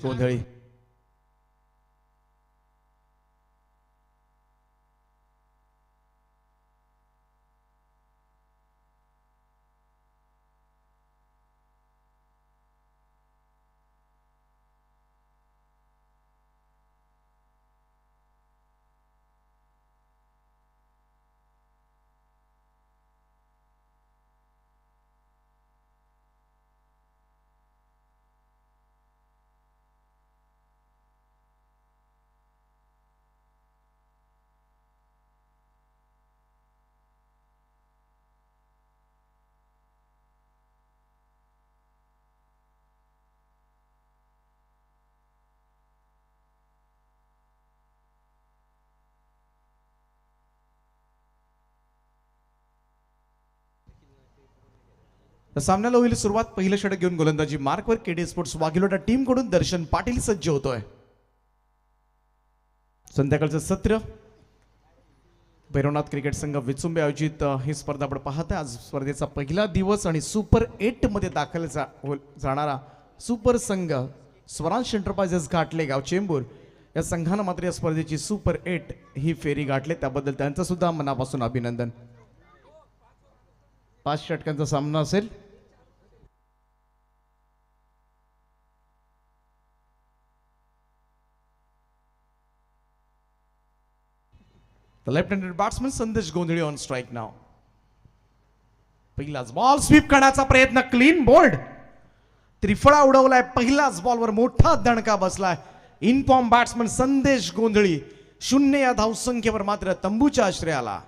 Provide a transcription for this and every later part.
गोंधळी. सामन्याला होईल सुरुवात. पहिलं षटक घेऊन गोलंदाजी मार्कवर केडी स्पोर्ट्स वाघिलोटा टीम कडून दर्शन पाटील सज्ज होतोय. संध्याकाळचं सत्र भैरवनाथ क्रिकेट संघ विचुंबे आयोजित ही स्पर्धा आपण पाहताय. आज स्पर्धेचा पहिला दिवस आणि सुपर 8 मध्ये दाखल जाणारा सुपर संघ स्वराज एंटरप्राइजेस घाटले गाव चेंबूर या संघानं मात्र या स्पर्धेची सुपर 8 ही फेरी गाठले, त्याबद्दल त्यांचं सुद्धा मनापासून अभिनंदन. 5 षटकांचा सामना असेल. The left-handed batsman संदेश गोंधळी ऑन स्ट्राइक नाव. पहिलाच बॉल स्वीप करण्याचा प्रयत्न, क्लीन बोल्ड, त्रिफळा उडवलाय. पहिलाच बॉलवर मोठा दणका बसलाय. इनफॉर्म बॅट्समन संदेश गोंधळी 0 या धावसंख्येवर मात्र तंबूच्या आश्रयाला.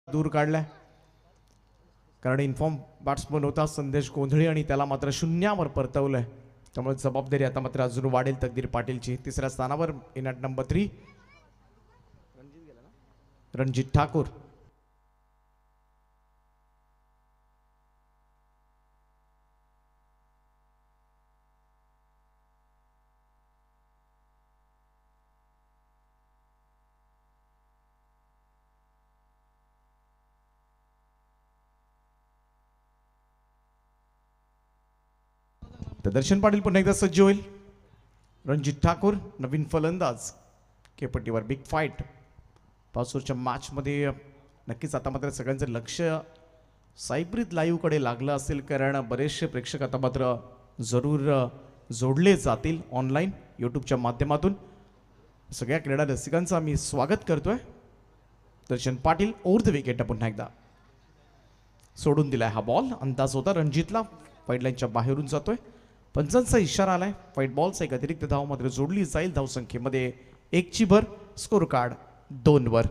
दूर काढलाय कारण इन्फॉर्म बॅट्समन होता संदेश गोंधळी आणि त्याला मात्र 0 परतवलंय. त्यामुळे जबाबदारी आता मात्र अजून वाढेल तकदीर पाटीलची. तिसऱ्या स्थानावर in at number 3 Ranjit Thakur. Darshan Patil पुन्हा एकदा सज्ज होईल. रणजित ठाकूर नवीन फलंदाज केपट्टीवर. बिग फाईट पासूरच्या मॅचमध्ये नक्कीच आता मात्र सगळ्यांचं लक्ष साईप्रीत लाईव्ह कडे लागलं असेल, कारण बरेचसे प्रेक्षक आता मात्र जरूर जोडले जातील ऑनलाईन यूट्यूबच्या माध्यमातून. सगळ्या क्रीडा रसिकांचं आम्ही स्वागत करतोय. दर्शन पाटील ओव्हर द विकेट पुन्हा एकदा सोडून दिलाय हा बॉल. अंदाज होता रणजितला, फाईट लाईनच्या बाहेरून जातोय. पंचांचा इशारा आलाय. फाईट बॉलचा एक अतिरिक्त धाव मात्र जोडली जाईल. धावसंख्येमध्ये 1 ची भर. स्कोर कार्ड 2 वर.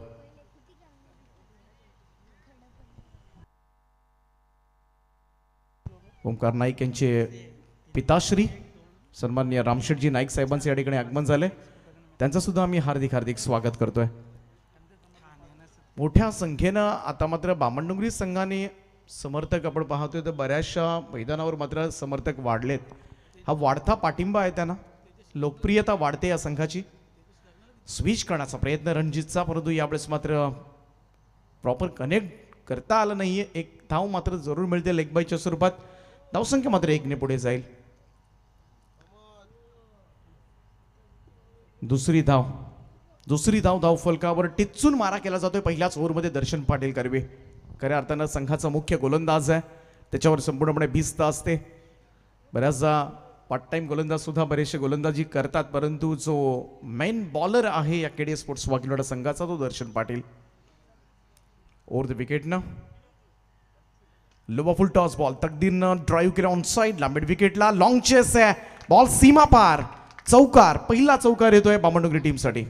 ओमकार नाईक यांचे पिताश्री सन्माननीय रामशेठजी नाईक साहेबांचे या ठिकाणी आगमन झाले. त्यांचं सुद्धा आम्ही हार्दिक हार्दिक स्वागत करतोय. मोठ्या संख्येनं आता मात्र बामणडोंगरी संघाने समर्थक आपण पाहतोय तर बऱ्याचशा मैदानावर मात्र समर्थक वाढलेत. हा वाढता पाठिंबा आहे त्यांना, लोकप्रियता वाढते या संघाची. स्विच करण्याचा प्रयत्न रणजितचा, परंतु यावेळेस मात्र प्रॉपर कनेक्ट करता आलं नाहीये. एक धाव मात्र जरूर मिळते लेग बायच्या स्वरूपात. धावसंख्या मात्र 1 ने पुढे जाईल. दुसरी धाव धाव फलकावर टिच्चून मारा केला जातोय पहिल्याच ओव्हरमध्ये. दर्शन पाटील कर्वे खऱ्या अर्थानं संघाचा मुख्य गोलंदाज आहे, त्याच्यावर संपूर्णपणे भिस्त असते. बऱ्याचदा पार्ट टाइम गोलंदाज सुद्धा बरेचसे गोलंदाजी करतात, परंतु जो मेन बॉलर आहे या केडी स्पोर्ट्स वाघिलोटा संघाचा तो दर्शन पाटील. ओव्हर द विकेटनं लोवा फुल टॉस बॉल तकदीरनं ड्राईव्ह केला ऑन साईडला मिड विकेटला लॉंग चेस आहे बॉल सीमा पार चौकार पहिला चौकार येतोय बामणडोंगरी टीमसाठी.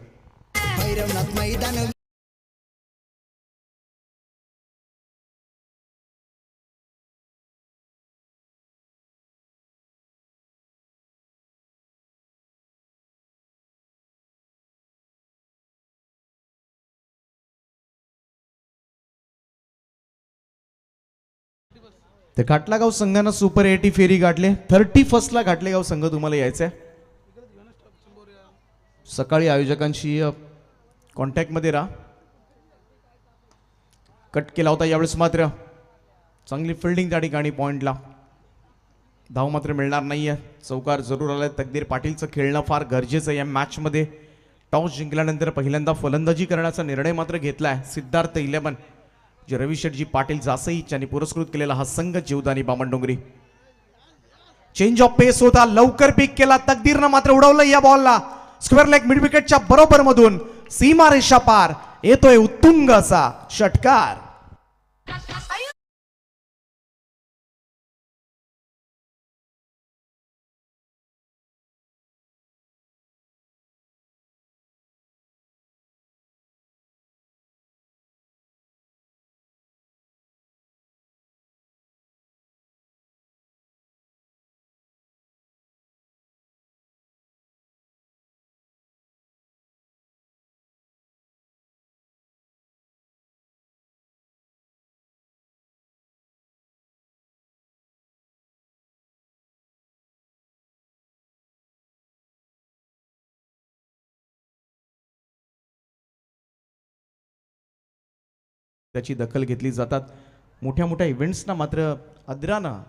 ते घाटलागाव संघानं सुपर 80 फेरी गाठले 31ला घाटलेगाव संघ तुम्हाला यायचंय. सकाळी आयोजकांशी कॉन्टॅक्टमध्ये राहा. कट केला होता यावेळेस मात्र चांगली फिल्डिंग त्या ठिकाणी पॉइंटला धाव मात्र मिळणार नाहीये. चौकार जरूर आलाय. तकदीर पाटीलचं खेळणं फार गरजेचं आहे या मॅचमध्ये. टॉस जिंकल्यानंतर पहिल्यांदा फलंदाजी करण्याचा निर्णय मात्र घेतलाय सिद्धार्थ 11 जे रविशेठजी पाटील जासई यांनी पुरस्कृत केलेला हा संघ Jivdani Bamandongri. Change of pace होता लवकर पिक केला तकदीरनं मात्र उडवलं या बॉलला स्क्वेअर लेग मिड विकेटच्या बरोबर मधून सीमा रेषा पार येतोय उत्तुंग असा षटकार. त्याची दखल घेतली जातात. मोठ्या मोठ्या इव्हेंट्सना मात्र आदरानं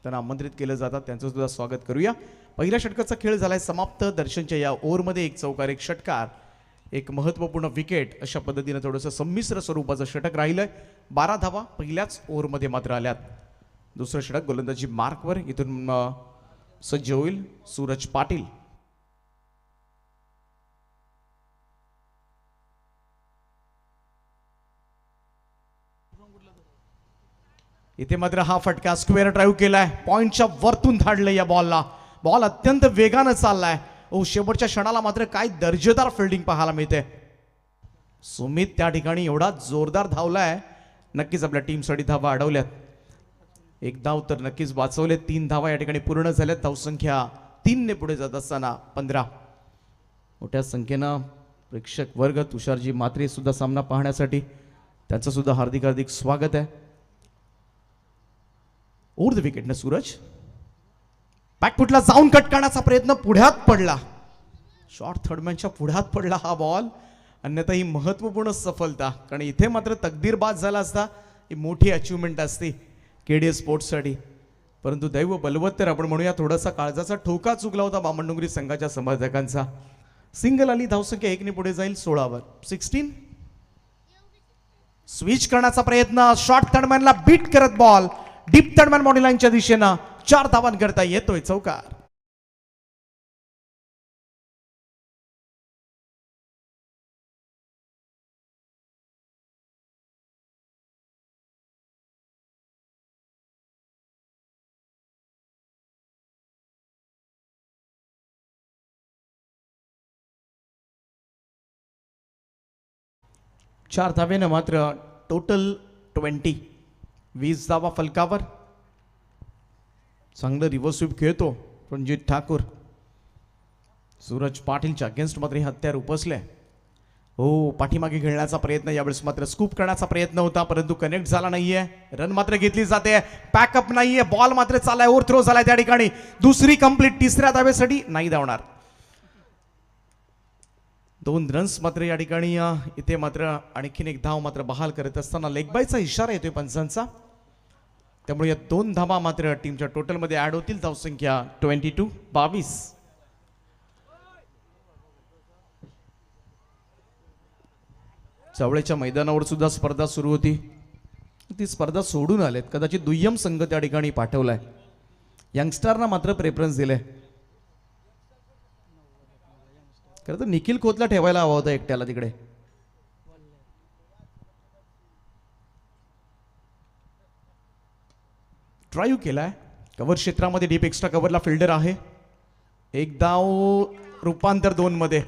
त्यांना आमंत्रित केलं जातात. त्यांचं सुद्धा स्वागत करूया. पहिल्या षटकाचा खेळ झालाय समाप्त. दर्शनच्या या ओव्हरमध्ये एक चौकार एक षटकार एक महत्त्वपूर्ण विकेट अशा पद्धतीनं थोडंसं संमिश्र स्वरूपाचं षटक राहिलंय. 12 धावा पहिल्याच ओव्हरमध्ये मात्र आल्यात. दुसरं षटक गोलंदाजी मार्कवर इथून सज्ज होईल सूरज पाटील. इथे मात्र हा फटका स्क्वेअर ड्राईव्ह केलाय पॉइंटच्या वरतून धाडलं या बॉलला. बॉल अत्यंत वेगानं चाललाय. ओ शेवटच्या क्षणाला मात्र काय दर्जेदार फिल्डिंग पाहायला मिळते. सुमित त्या ठिकाणी एवढा जोरदार धावलाय नक्कीच आपल्या टीमसाठी धावा अडवल्यात. एक धाव तर नक्कीच वाचवले. 3 धावा या ठिकाणी पूर्ण झाल्यात. धावसंख्या 3 ने पुढे जात असताना 15. मोठ्या संख्येनं प्रेक्षक वर्ग तुषारजी मात्रे सुद्धा सामना पाहण्यासाठी त्यांचं सुद्धा हार्दिक हार्दिक स्वागत आहे. ओव्हर द विकेट ना सूरज बॅकफुटला जाऊन कट करण्याचा प्रयत्न पुढ्यात पडला. शॉर्ट थर्डमॅनच्या पुढ्यात पडला हा बॉल. अन्यथा ही महत्त्वपूर्ण सफलता कारण इथे मात्र तकदीर बाद झाला असता ही मोठी अचिव्हमेंट असते केडीए स्पोर्ट्ससाठी. परंतु दैव बलवत्तर आपण म्हणूया थोडासा काळजाचा ठोका चुकला होता बामणडोंगरी संघाच्या समर्थकांचा. सिंगल आली. धावसंख्या 1 ने पुढे जाईल 16वर. 16 स्विच करण्याचा प्रयत्न शॉर्ट थर्डमॅनला बीट करत बॉल डीप थर्डमॅन बॉडी लाईनच्या दिशेनं 4 धावांकरता येतोय चौकार. चार धावेनं मात्र टोटल 20 धावा फलकावर. चांगलं रिव्हर्स स्वीप खेळतो रणजित ठाकूर. सूरज पाटीलच्या अगेन्स्ट मात्र हे हत्यार उपसले. हो पाठीमागे खेळण्याचा प्रयत्न यावेळेस मात्र स्कूप करण्याचा प्रयत्न होता परंतु कनेक्ट झाला नाहीये. रन मात्र घेतली जाते. पॅकअप नाहीये. बॉल मात्र चाललाय. ओव्हर थ्रो झालाय त्या ठिकाणी. दुसरी कंप्लीट. तिसऱ्या धावेसाठी नाही धावणार. 2 रन्स मात्र या ठिकाणी इथे मात्र आणखीन एक धाव मात्र बहाल करत असताना लेग बायचा इशारा येतोय पंचांचा. त्यामुळे या 2 धावा मात्र टीमच्या टोटलमध्ये ऍड होतील. धावसंख्या 22. चवळेच्या मैदानावर सुद्धा स्पर्धा सुरू होती. ती स्पर्धा सोडून आलेत. कदाचित दुय्यम संघ त्या ठिकाणी पाठवलाय. यंगस्टरना मात्र प्रेफरन्स दिले. खरं तर निखिल खोतला ठेवायला हवा होता एकट्याला तिकडे. ड्राईव्ह केलाय, कव्हर क्षेत्रामध्ये डीप एक्स्ट्रा कव्हरला फिल्डर आहे. एक धाव, रूपांतर 2 मध्ये.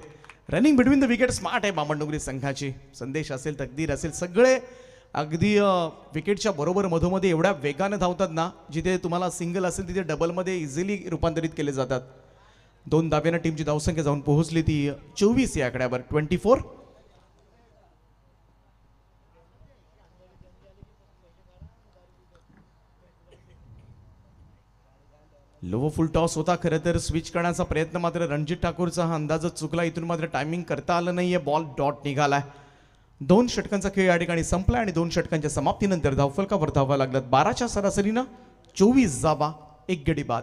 Running between the wicket smart आहे बामणडोंगरी संघाची. संदेश असेल, तकदीर असेल, सगळे अगदी विकेटच्या बरोबर मधोमध्ये एवढ्या वेगाने धावतात ना, जिथे तुम्हाला सिंगल असेल तिथे डबलमध्ये इझिली रूपांतरित केले जातात. 2 धाव्यानं टीमची धावसंख्या जाऊन पोहोचली ती 24 या आकड्यावर. 24. लो फुल टॉस होता. खरं तर स्विच करण्याचा प्रयत्न मात्र रणजित ठाकूरचा हा अंदाजच चुकला. इथून मात्र टायमिंग करता आलं नाहीये. Ball dot निघालाय. 2 षटकांचा खेळ या ठिकाणी संपला आणि 2 षटकांच्या समाप्तीनंतर धावफलकावर धावा लागल्यात. 12च्या सरासरीनं 24 धावा, 1 गडी बाद.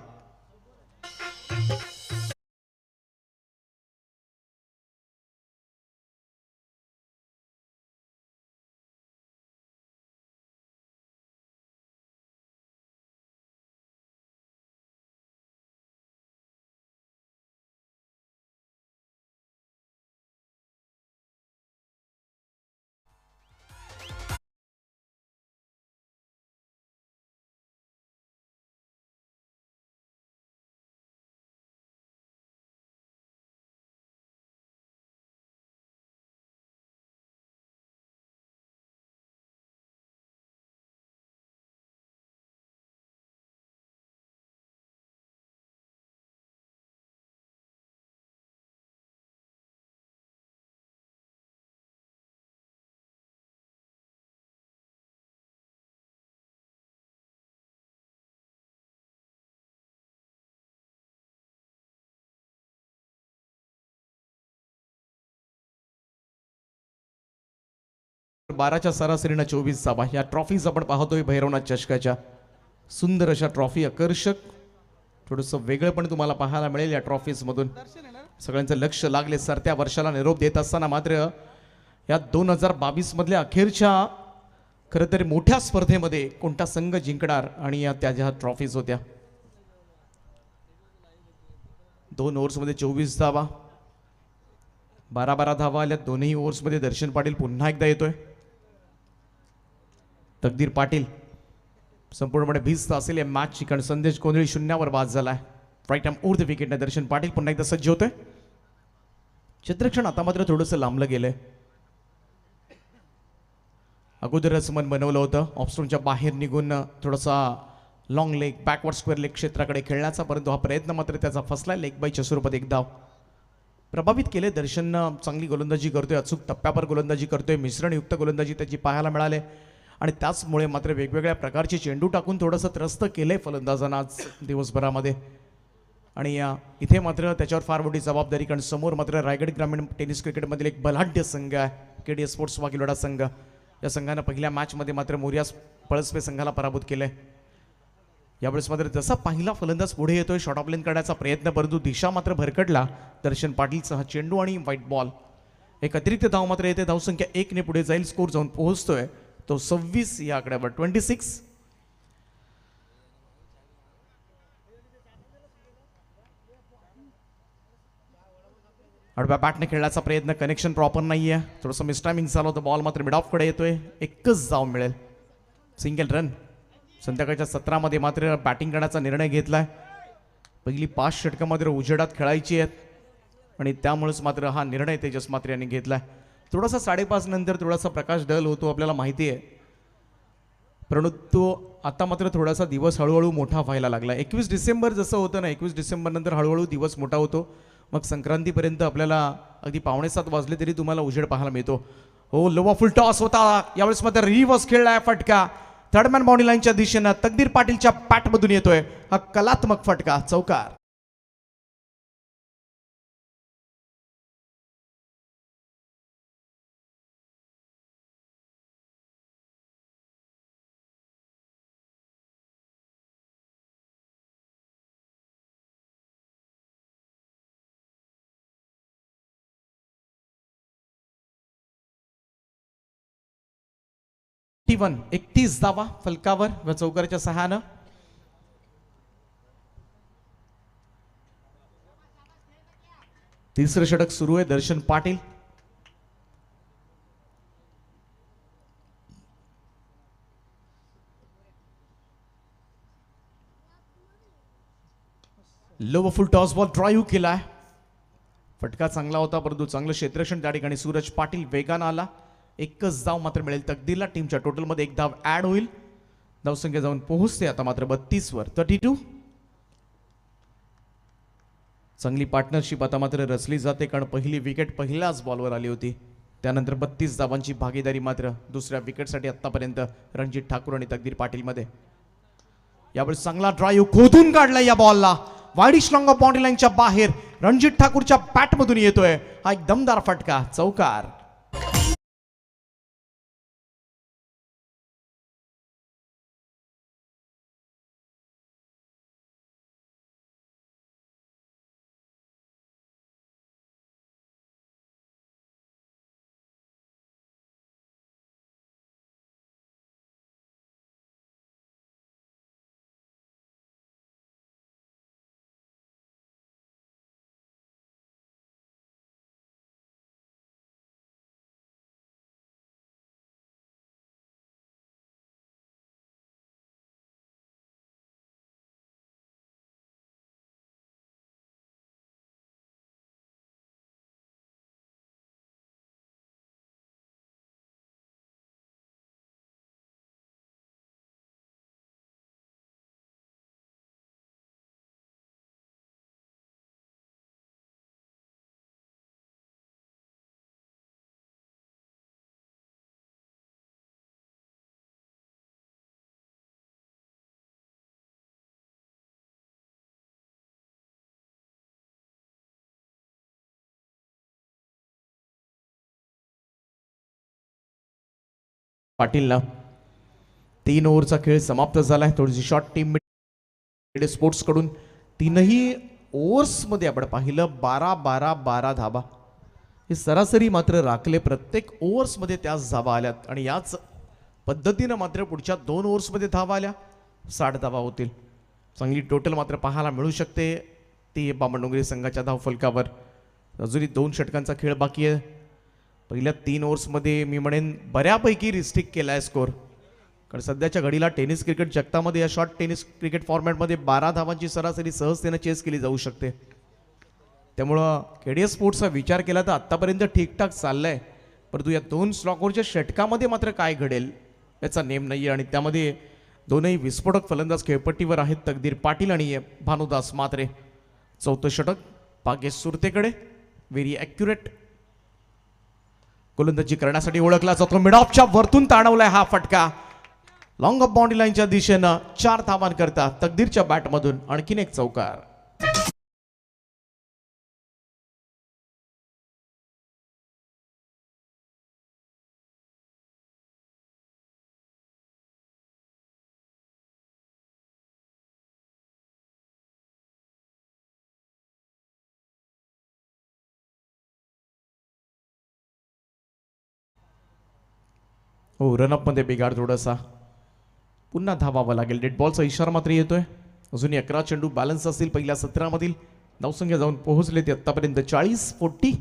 बाराच्या सरासरीनं 24 धावा. या ट्रॉफीज आपण पाहतोय भैरवनाथ चषकाच्या. सुंदर अशा ट्रॉफी, आकर्षक, थोडंसं वेगळं पण तुम्हाला पाहायला मिळेल या ट्रॉफीज मधून. सगळ्यांचं लक्ष लागले सरत्या वर्षाला निरोप देत असताना मात्र या 2022 मधल्या अखेरच्या खरं तर मोठ्या स्पर्धेमध्ये कोणता संघ जिंकणार आणि या त्या ज्या ट्रॉफीज होत्या. 2 ओव्हर्समध्ये 24 धावा, 12 धावा आल्या दोन्ही ओव्हर्समध्ये. दर्शन पाटील पुन्हा एकदा येतोय. तकदीर पाटील संपूर्णपणे भिस्त असेल या मॅच कारण संदेश कोंदळी 0वर बाद झालाय. राईट आर्म ओव्हर द विकेटने दर्शन पाटील पुन्हा एकदा सज्ज होतोय. चित्रक्षण आता मात्र थोडंसं लांबलं गेलंय. अगोदरच मन बनवलं होतं ऑफस्टोनच्या बाहेर निघून थोडासा long leg, backward square leg क्षेत्राकडे खेळण्याचा, परंतु हा प्रयत्न मात्र त्याचा फसलाय. लेग बायच्या स्वरूपात एक धाव. प्रभावित केले दर्शन. चांगली गोलंदाजी करतोय, अचूक टप्प्यावर गोलंदाजी करतोय, मिश्रणयुक्त गोलंदाजी त्याची पाहायला मिळाले आणि त्याचमुळे मात्र वेगवेगळ्या प्रकारचे चेंडू टाकून थोडंसं त्रस्त केलंय फलंदाजांना आज दिवसभरामध्ये. आणि इथे मात्र त्याच्यावर फार मोठी जबाबदारी, कारण समोर मात्र रायगड ग्रामीण टेनिस क्रिकेटमधील एक बलाढ्य संघ आहे, केडीएस स्पोर्ट्स वाकिलवाडा संघ. या संघानं पहिल्या मॅचमध्ये मात्र मोरिया पळसपे संघाला पराभूत केलंय. यावेळेस मात्र जसा पहिला फलंदाज पुढे येतोय शॉर्ट ऑफ लेन करण्याचा प्रयत्न, परंतु दिशा मात्र भरकटला दर्शन पाटीलचा हा चेंडू आणि व्हाईट बॉल. एक अतिरिक्त धाव मात्र येते. धावसंख्या 1 ने पुढे जाईल. स्कोर जाऊन पोहोचतोय तो 26 या आकड्यावर. 26. आडव्या बॅटने खेळण्याचा प्रयत्न, कनेक्शन प्रॉपर नाहीये, थोडंसं मिसटायमिंग झालं होतं. बॉल मात्र मिड ऑफ कडे येतोय. एकच धाव मिळेल, सिंगल रन. संध्याकाळच्या 17 मध्ये मात्र बॅटिंग करण्याचा निर्णय घेतलाय. पहिली 5 षटकं मात्र उजेडात खेळायची आहेत आणि त्यामुळेच मात्र हा निर्णय तेजस मात्र यांनी घेतलाय. थोडासा 5:30 नंतर थोडासा प्रकाश डल होतो आपल्याला माहिती आहे, परंतु आता मात्र थोडासा दिवस हळूहळू मोठा व्हायला लागला. 21 डिसेंबर जसं होतं ना, 21 डिसेंबर नंतर हळूहळू दिवस मोठा होतो. मग संक्रांतीपर्यंत आपल्याला अगदी 6:45 वाजले तरी तुम्हाला उजेड पाहायला मिळतो. हो, लोवा फुल टॉस होता. यावेळेस मात्र रिव्हर्स खेळलाय फटका. थर्डमॅन बाउंड्री लाईनच्या दिशेनं तकदीर पाटीलच्या पॅटमधून येतोय हा कलात्मक फटका, चौकार. टी 31 धावा फलकावर व चौकाराच्या सहाय्यानं. तिसरं षटक सुरू आहे. दर्शन पाटील लो फुल टॉस बॉल ड्राईव्ह केलाय. फटका चांगला होता परंतु चांगलं क्षेत्ररक्षण त्या ठिकाणी सूरज पाटील वेगानं आला. एकच धाव मात्र मिळेल तकदीरला. टीमच्या टोटलमध्ये एक धाव ऍड होईल. धावसंख्या जाऊन पोहोचते आता मात्र 32 वर. 32. चांगली पार्टनरशिप आता मात्र रचली जाते कारण पहिली विकेट पहिल्याच बॉलवर आली होती. त्यानंतर 32 धावांची भागीदारी मात्र दुसऱ्या विकेटसाठी आतापर्यंत रणजित ठाकूर आणि तकदीर पाटील मध्ये. यावेळी चांगला ड्राईव्ह खोदून काढला या बॉलला. वाईडिश लॉंग ऑफ बाउंड्री लाईनच्या बाहेर रणजित ठाकूरच्या बॅटमधून येतोय हा एक दमदार फटका. चौकार. पाटीलला 3 ओव्हरचा खेळ समाप्त झालाय. थोडीशी शॉर्ट टीम स्पोर्ट्स कडून तीनही ओव्हर्समध्ये आपण पाहिलं 12-12-12 धावा. हे सरासरी मात्र राखले. प्रत्येक ओव्हर्समध्ये त्याच धावा आल्यात आणि याच पद्धतीनं मात्र पुढच्या 2 ओव्हर्समध्ये धावा आल्या 60 धावा होतील. चांगली टोटल मात्र पाहायला मिळू शकते ती बामणडोंगरी संघाच्या धावफलकावर. अजूनही 2 षटकांचा खेळ बाकी आहे. पहिल्या 3 ओव्हर्समध्ये मी म्हणेन बऱ्यापैकी रिस्ट्रिक्ट केला आहे स्कोर. कारण सध्याच्या घडीला टेनिस क्रिकेट जगतामध्ये या शॉर्ट टेनिस क्रिकेट फॉर्मॅटमध्ये 12 धावांची सरासरी सहजतेनं चेस केली जाऊ शकते. त्यामुळं केडीएस स्पोर्ट्सचा विचार केला तर आत्तापर्यंत ठीकठाक चाललंय. परंतु या 2 स्लॉकवरच्या षटकामध्ये मात्र काय घडेल याचा नेम नाही आहे. आणि त्यामध्ये दोनही विस्फोटक फलंदाज खेळपट्टीवर आहेत. तकदीर पाटील आणि भानुदास मात्रे. 4थं षटक भाग्येश सुरतेकडे. व्हेरी ॲक्युरेट गोलंदाजी करण्यासाठी ओळखला जातो. मिड ऑफच्या वरतून ताणवलाय हा फटका. लॉंग ऑफ बाउंड्री लाईनच्या दिशेनं 4 धावांकरता तकदीरच्या बॅटमधून आणखीन एक चौकार. हो, रनअप मध्ये बिघाड थोडासा. पुन्हा धावावं लागेल. डेड बॉलचा इशारा मात्र येतोय. अजूनही 11 चेंडू बॅलन्स असतील पहिल्या 17 मधील. धावसंख्या जाऊन पोहोचले ते आतापर्यंत 40-40.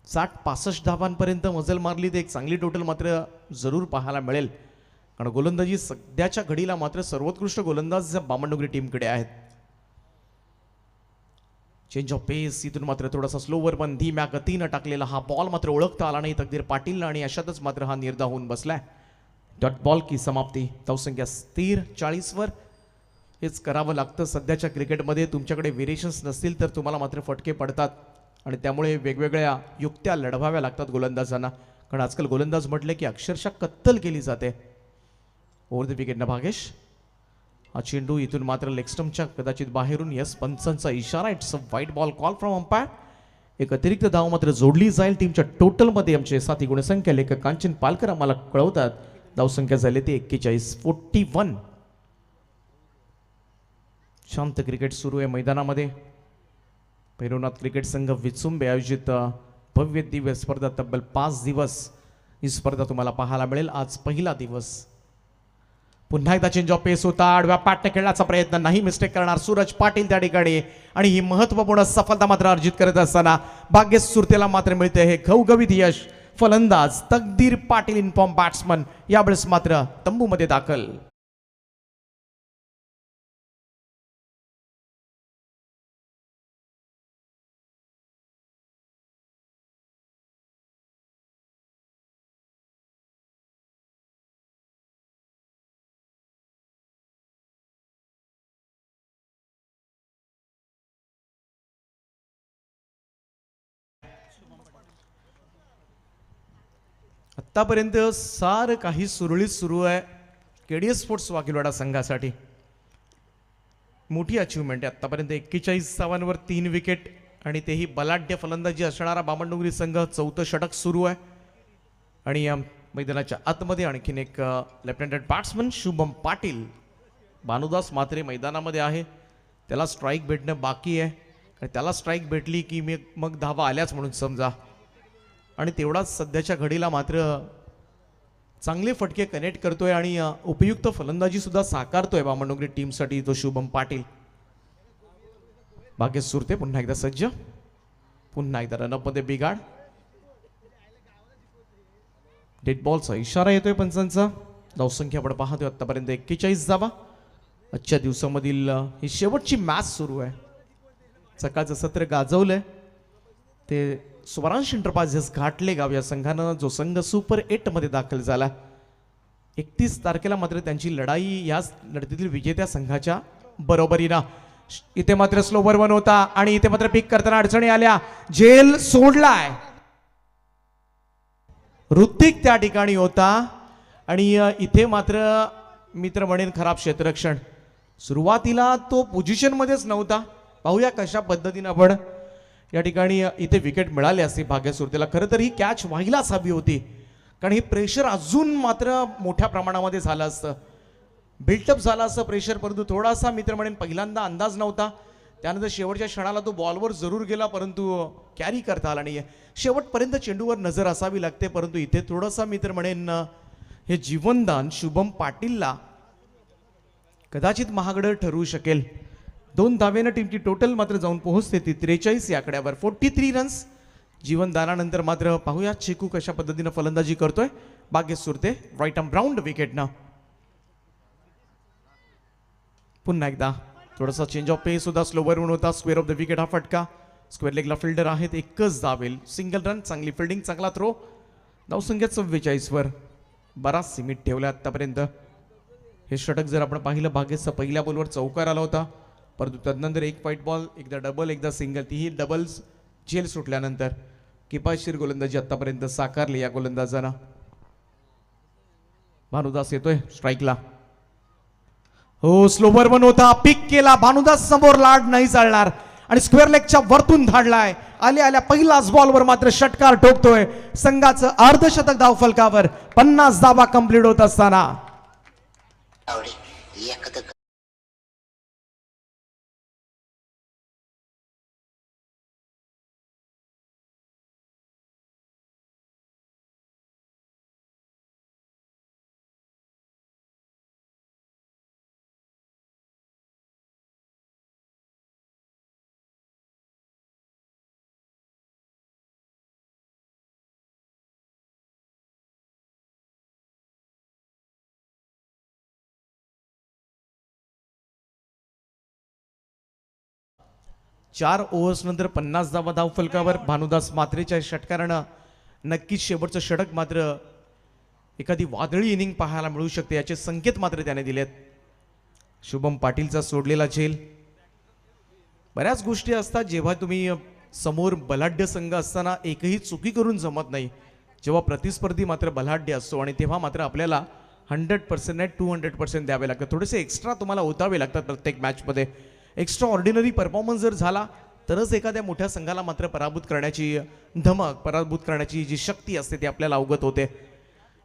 60-65 धावांपर्यंत मजल मारली तर एक चांगली टोटल मात्र जरूर पाहायला मिळेल. कारण गोलंदाजी सध्याच्या घडीला मात्र सर्वोत्कृष्ट गोलंदाज बामणडोंगरी टीमकडे आहेत. चेंज ऑफ पेस इथून मात्र थोडासा स्लोवर पण धीम्या गतीनं टाकलेला हा बॉल मात्र ओळखता आला नाही तकदीर पाटीलला आणि अशातच मात्र हा निर्धाव होऊन बसलाय. डॉट बॉल की समाप्ती. धावसंख्या स्थिर 40 वर. हेच करावं लागतं सध्याच्या क्रिकेटमध्ये. तुमच्याकडे व्हेरिएशन्स नसतील तर तुम्हाला मात्र फटके पडतात आणि त्यामुळे वेगवेगळ्या युक्त्या लढवाव्या लागतात गोलंदाजांना. कारण आजकाल गोलंदाज म्हटले की अक्षरशः कत्तल केली जाते. ओव्हर द विकेट न भागेश. हा चेंडू इथून मात्र लेगस्टम्पच्या कदाचित बाहेरून. यस, पंचांचा इशारा. It's a white ball call from umpire. एक अतिरिक्त धाव मात्र जोडली जाईल टीमच्या टोटलमध्ये. आमचे साथी गुणसंख्या लेखक कांचन पालकर आम्हाला कळवतात धावसंख्या झाली ती 41-41. शांत क्रिकेट सुरू आहे मैदानामध्ये. भैरवनाथ क्रिकेट संघ विचुंबे आयोजित भव्य दिव्य स्पर्धा. तब्बल 5 दिवस ही स्पर्धा तुम्हाला पाहायला मिळेल. आज पहिला दिवस. पुन्हा एकदा चेंज ऑफ पेस होता. आडव्या पॅटने खेळण्याचा प्रयत्न नाही मिस्टेक करणार सूरज पाटील त्या ठिकाणी. आणि ही महत्वपूर्ण सफलता मात्र अर्जित करत असताना भाग्येश सुरतेला मात्र मिळते हे घवघवीत यश. फलंदाज तकदीर पाटील इन फॉर्म बॅट्समन यावेळेस मात्र तंबूमध्ये दाखल. आतापर्यंत सारं काही सुरळीत सुरू आहे केडीएस स्पोर्ट्स वाकीलवाडा संघासाठी. मोठी अचिव्हमेंट आहे आतापर्यंत. 41 धावांवर 3 विकेट आणि तेही बलाढ्य फलंदाजी असणारा बामणडोंगरी संघ. 4थं षटक सुरू आहे आणि या मैदानाच्या आतमध्ये आणखीन एक लेफ्टनंट बॅट्समन शुभम पाटील. भानुदास मात्रे मैदानामध्ये आहे, त्याला स्ट्राईक भेटणं बाकी आहे आणि त्याला स्ट्राईक भेटली की मग धावा आल्याच म्हणून समजा. आणि तेवढाच सध्याच्या घडीला मात्र चांगले फटके कनेक्ट करतोय आणि उपयुक्त फलंदाजी सुद्धा साकारतोय बामणडोंगरी टीमसाठी तो शुभम पाटील. भाग्येश सुरते पुन्हा एकदा सज्ज, पुन्हा एकदा रनअपमध्ये बिघाड. डेड बॉलचा इशारा येतोय पंचांचा. धावसंख्या आपण पाहतोय आतापर्यंत 41 धावा. आजच्या दिवसामधील ही शेवटची मॅच सुरू आहे. सकाळचं सत्र गाजवलंय ते स्वरांश इंटरप्राइजेस घाटलेगाव या संघानं, जो संघ सुपर 8 मध्ये दाखल झाला. 31 तारखेला मात्र त्यांची लढाई या लढतीतील विजेत्या संघाच्या बरोबरीनं. इथे मात्र स्लोवर वन होता आणि इथे मात्र पिक करताना अडचणी आल्या. झेल सोडलाय ऋतिक त्या ठिकाणी होता आणि इथे मात्र मित्र म्हणेन खराब क्षेत्ररक्षण. सुरुवातीला तो पोझिशन मध्येच नव्हता. पाहूया कशा पद्धतीनं आपण या ठिकाणी इथे विकेट मिळाली असते भाग्येश सुरतेला. खरं तर ही कॅच व्हायलाच हवी होती, कारण हे प्रेशर अजून मात्र मोठ्या प्रमाणामध्ये झालं असतं, बिल्टअप झालं असतं प्रेशर. परंतु थोडासा मित्र म्हणेन पहिल्यांदा अंदाज नव्हता. त्यानंतर शेवटच्या क्षणाला तो बॉलवर जरूर गेला परंतु कॅरी करता आला नाही. शेवटपर्यंत चेंडूवर नजर असावी लागते, परंतु इथे थोडासा मित्र म्हणेन हे जीवनदान शुभम पाटीलला कदाचित महागडं ठरवू शकेल. 2 धावेनं टीमची टोटल मात्र जाऊन पोहोचते ती 43 या आकड्यावर. 43 रन्स जीवनदानानंतर. मात्र पाहूया चेकू कशा पद्धतीनं फलंदाजी करतोय Bhagyesh Surte right arm round विकेटनं. पुन्हा एकदा थोडासा चेंज ऑफ पेस सुद्धा स्लोवर म्हणून होता. स्क्वेअर ऑफ द विकेट हा फटका. स्क्वेअर लेगला फिल्डर आहेत, एकच धावेल, सिंगल रन. चांगली फिल्डिंग, चांगला थ्रो. धावसंख्या 44 वर बराच सिमिट ठेवला आतापर्यंत. हे षटक जर आपण पाहिलं भाग्येशचा पहिल्या बॉलवर चौकार आला होता, परंतु तदनंतर एक व्हाईट बॉल, एकदा डबल, एकदा सिंगल, तीही डबल्स झेल सुटल्यानंतर किफायतशीर गोलंदाजी आतापर्यंत साकारली या गोलंदाजानं. भानुदास येतोय स्ट्राईकला. हो, स्लोवर वन होता, पिक केला. भानुदास समोर लाड नाही चालणार आणि स्क्वेअर लेगच्या वरतून धाडलाय. आल्या आल्या पहिलाच बॉलवर मात्र षटकार ठोकतोय. संघाचं अर्धशतक धाव फलकावर. 50 धावा कंप्लीट होत असताना चार ओव्हर्स नंतर 50 धावा धाव फलकावर. भानुदास मात्रेच्या षटकारानं नक्कीच शेवटचं षटक मात्र एखादी वादळी इनिंग पाहायला मिळू शकते याचे संकेत मात्र त्याने दिलेत. शुभम पाटीलचा सोडलेला झेल. बऱ्याच गोष्टी असतात जेव्हा तुम्ही समोर बलाढ्य संघ असताना एकही चुकी करून जमत नाही. जेव्हा प्रतिस्पर्धी मात्र बलाढ्य असतो आणि तेव्हा मात्र आपल्याला 100% नाही 200% द्यावे लागतात. थोडेसे एक्स्ट्रा तुम्हाला ओतावे लागतात प्रत्येक मॅचमध्ये. एक्स्ट्रा ऑर्डिनरी परफॉर्मन्स जर झाला तरच एखाद्या मोठ्या संघाला मात्र पराभूत करण्याची धमक, पराभूत करण्याची जी शक्ती असते ती आपल्याला अवगत होते.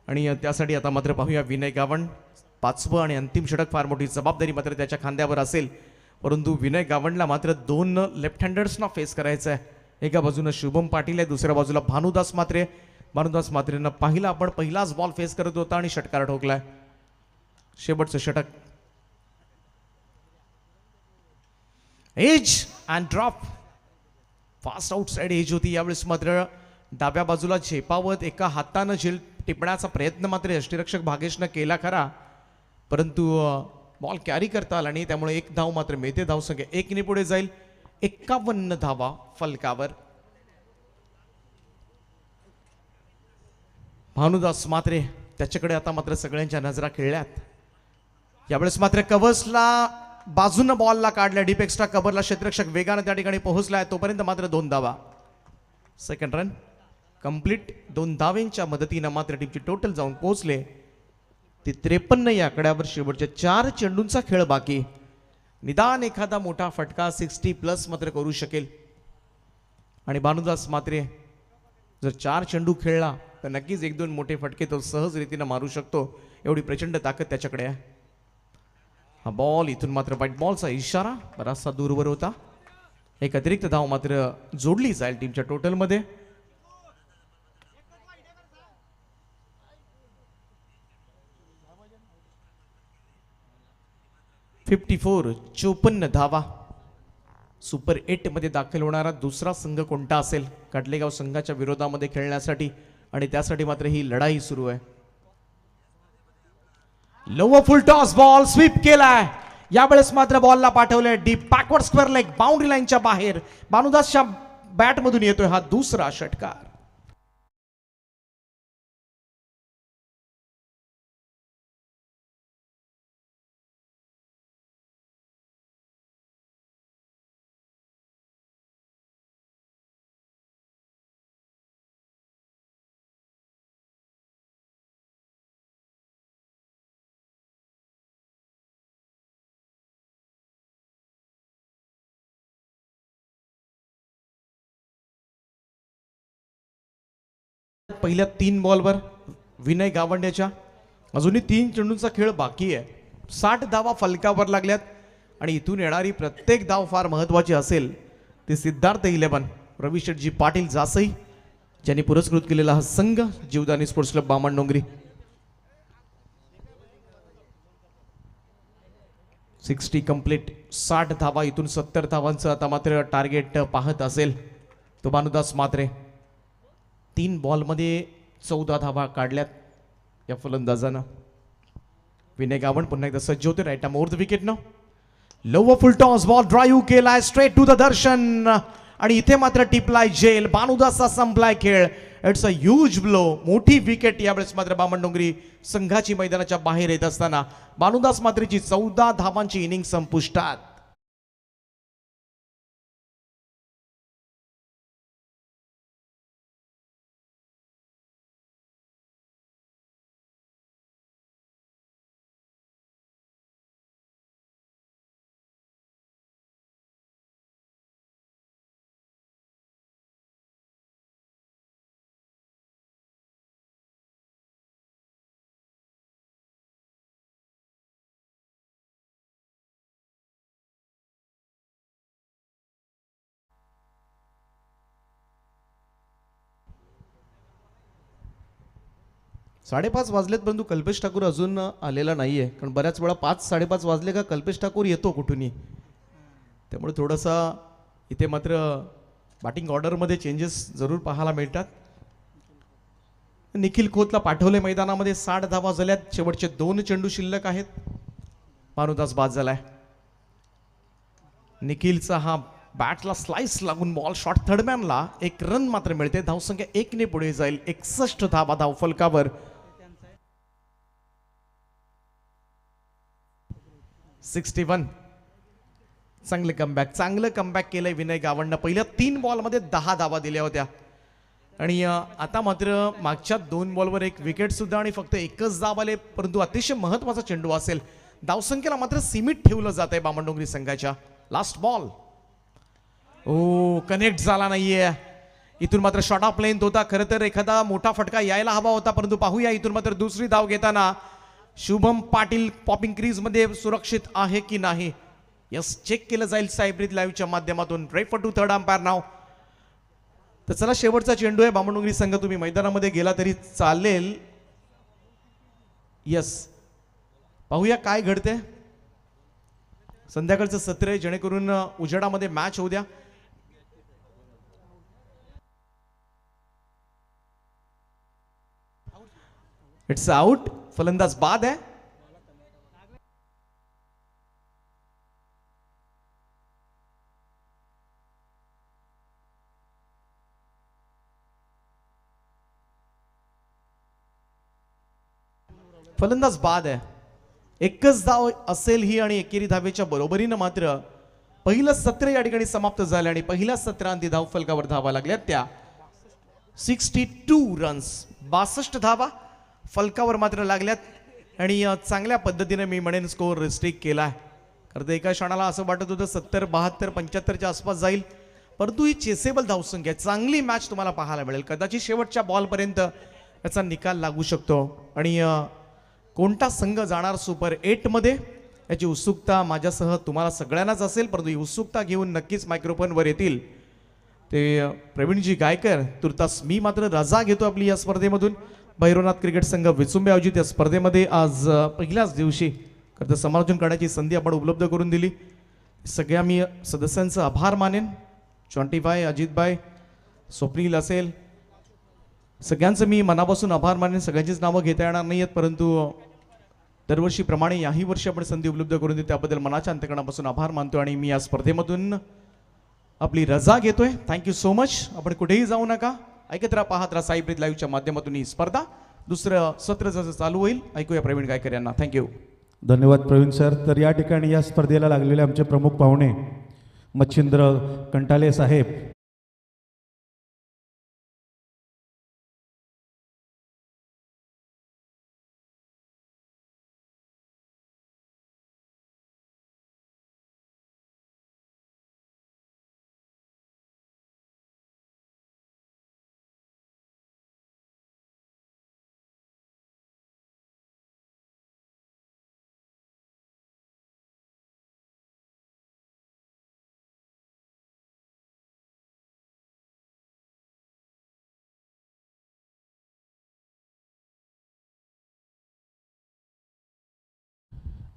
आणि त्यासाठी आता मात्र पाहूया विनय गावंड. 5वं आणि अंतिम षटक. फार मोठी जबाबदारी मात्र त्याच्या खांद्यावर असेल, परंतु विनय गावंडला मात्र 2 लेफ्ट हँडर्सना फेस करायचं आहे. एका बाजूनं शुभम पाटील आहे, दुसऱ्या बाजूला भानुदास मात्रे. भानुदास मात्रेनं पाहिला आपण पहिलाच बॉल फेस करत होता आणि षटकार ठोकलाय. शेवटचं षटक. Edge and drop. Fast outside edge होती यावेळेस. मात्र डाव्या बाजूला झेपावत एका हातानं झेल टिपण्याचा प्रयत्न मात्र यष्टीरक्षक भागेशनं केला खरा, परंतु बॉल कॅरी करता आला नाही. त्यामुळे 1 धाव मात्र मिळते. धावसंख्या 1 ने पुढे जाईल. 51 धावा फलकावर. भानुदास मात्रे त्याच्याकडे आता मात्र सगळ्यांच्या नजरा खिळल्यात. यावेळेस मात्र कव्हर्सला बाजूनं बॉलला काढल्या. डीप एक्स्ट्रा कव्हरला क्षेत्ररक्षक वेगानं त्या ठिकाणी पोहोचलाय. तोपर्यंत मात्र 2 धावा. Second run. कंप्लीट 2 धावेंच्या मदतीनं मात्र टीमची टोटल जाऊन पोहोचले ती 53 या आकड्यावर. शेवटच्या 4 चेंडूंचा खेळ बाकी. निदान एखादा मोठा फटका 60+ मात्र करू शकेल. आणि भानुदास मात्रे जर 4 चेंडू खेळला तर नक्कीच 1-2 मोठे फटके तो सहज रीतीने मारू शकतो. एवढी प्रचंड ताकद त्याच्याकडे आहे. हा बॉल इथून मात्र व्हाईट बॉलचा इशारा बराचसा दूरवर होता. एक अतिरिक्त धाव मात्र जोडली जाईल टीमच्या टोटलमध्ये. .54 54 धावा. सुपर 8 मध्ये दाखल होणारा दुसरा संघ कोणता असेल काटलेगाव संघाच्या विरोधामध्ये खेळण्यासाठी, आणि त्यासाठी मात्र ही लढाई सुरू आहे. Lower full toss ball sweep केलाय. यावेळेस मात्र बॉलला पाठवलंय deep backward square leg boundary लाईनच्या बाहेर. भानुदासच्या बॅट मधून येतोय हा दुसरा षटकार. पहिल्या 3 बॉलवर विनय गावंड्याच्या अजूनही 3 चेंडूंचा खेळ बाकी आहे. 60 धावा फलकावर लागल्यात आणि इथून येणारी प्रत्येक धाव फार महत्वाची असेल. ते सिद्धार्थ 11 रवी शेटजी पाटील जासई ज्यांनी पुरस्कृत केलेला हा संघ Jivdani sports club Bamandongri. 60 complete. 60 धावा इथून 70 धावांचं आता मात्र टार्गेट पाहत असेल तो भानुदास मात्रे. 3 बॉलमध्ये 14 धावा काढल्यात या फलंदाजानं. विनय गावंड पुन्हा एकदा सज्ज होते. Right arm over the wicket न. Lower full toss ball drive केलाय स्ट्रेट टू द दर्शन आणि इथे मात्र टिपलाय जेल. भानुदासचा संपलाय खेळ. It's a huge blow. मोठी विकेट यावेळेस मात्र बामणडोंगरी संघाची मैदानाच्या बाहेर येत असताना भानुदास मात्रेची 14 धावांची इनिंग संपुष्टात. साडेपाच वाजलेत परंतु कल्पेश ठाकूर अजून आलेला नाहीये. कारण बऱ्याच वेळा 5-5:30 वाजले का कल्पेश ठाकूर येतो कुठूनही. त्यामुळे थोडासा इथे मात्र बॅटिंग ऑर्डरमध्ये चेंजेस जरूर पाहायला मिळतात. निखिल खोतला पाठवले मैदानामध्ये. 60 धावा झाल्यात. शेवटचे 2 चेंडू शिल्लक आहेत. भानुदास बाद झालाय. निखिलचा हा बॅटला स्लाइस लागून बॉल शॉट थर्डमॅनला. 1 रन मात्र मिळते. धावसंख्या 1 ने पुढे जाईल. 61 धावा धाव फलकावर. 61. चांगलं कमबॅक केलंय विनय गावंडनं. पहिल्या 3 बॉलमध्ये 10 धावा दिल्या होत्या आणि आता मात्र मागच्या 2 बॉलवर 1 विकेट सुद्धा आणि फक्त 1च धाव आले. परंतु अतिशय महत्वाचा चेंडू असेल. धावसंख्येला मात्र सीमित ठेवलं जात आहे बामणडोंगरी संघाच्या. लास्ट बॉल कनेक्ट झाला नाहीये. इथून मात्र शॉर्ट ऑफ लेंथ होता. खरं तर एखादा मोठा फटका यायला हवा होता. परंतु पाहूया इथून मात्र दुसरी धाव घेताना शुभम पाटील पॉपिंग क्रीज मध्ये सुरक्षित आहे की नाही. यस, चेक केलं जाईल सायब्रिज लाईव्हच्या माध्यमातून. रेफर टू थर्ड अंपायर नाव. तर चला शेवटचा चेंडू आहे. बामणडोंगरी संघ तुम्ही मैदानामध्ये गेला तरी चालेल. यस, पाहूया काय घडते. संध्याकाळचं सत्र आहे जेणेकरून उजेडामध्ये मॅच होऊ द्या. It's out. फलंदाज बाद आहे. फलंदाज बाद आहे. 1च धाव असेल ही आणि एकेरी धावेच्या बरोबरीनं मात्र पहिलं सत्र या ठिकाणी समाप्त झालं आणि पहिल्या सत्रांती धाव फलकावर धावा लागल्या त्या 62 रन्स, 62 धावा फलकावर मात्र लागल्यात आणि चांगल्या पद्धतीने मी म्हणेन स्कोअर रिस्ट्रिक्ट केला आहे. खरं तर एका क्षणाला असं वाटत होतं 70, 72, 75च्या आसपास जाईल, परंतु ही चेसेबल धावसंख्या, चांगली मॅच तुम्हाला पाहायला मिळेल. कदाचित शेवटच्या बॉलपर्यंत याचा निकाल लागू शकतो आणि कोणता संघ जाणार सुपर 8मध्ये याची उत्सुकता माझ्यासह तुम्हाला सगळ्यांनाच असेल. परंतु ही उत्सुकता घेऊन नक्कीच मायक्रोफोनवर येतील ते प्रवीणजी गायकर. तुर्तास मी मात्र रजा घेतो आपली या स्पर्धेमधून. भैरवनाथ क्रिकेट संघ विचुंबे आयोजित या स्पर्धेमध्ये आज पहिल्याच दिवशी खरं तर समालोचन करण्याची संधी आपण उपलब्ध करून दिली. सगळ्या मी सदस्यांचं आभार मानेन. चॉन्टीभाई, अजितभाई, स्वप्नील असेल, सगळ्यांचं मी मनापासून आभार मानेन. सगळ्यांचीच नावं घेता येणार नाही आहेत, परंतु दरवर्षीप्रमाणे याही वर्षी आपण संधी उपलब्ध करून दिली त्याबद्दल मनाच्या अंतकरणापासून आभार मानतो आणि मी या स्पर्धेमधून आपली रजा घेतोय. Thank you so much. आपण कुठेही जाऊ नका, ऐकत राहा, पाहत राहा साई प्रीत लाईव्हच्या माध्यमातून ही स्पर्धा. दुसरं सत्र जसं चालू होईल ऐकूया प्रवीण गायकर यांना. थँक्यू. धन्यवाद प्रवीण सर. तर या ठिकाणी या स्पर्धेला लागलेले आमचे प्रमुख पाहुणे मच्छिंद्र कंटाले साहेब,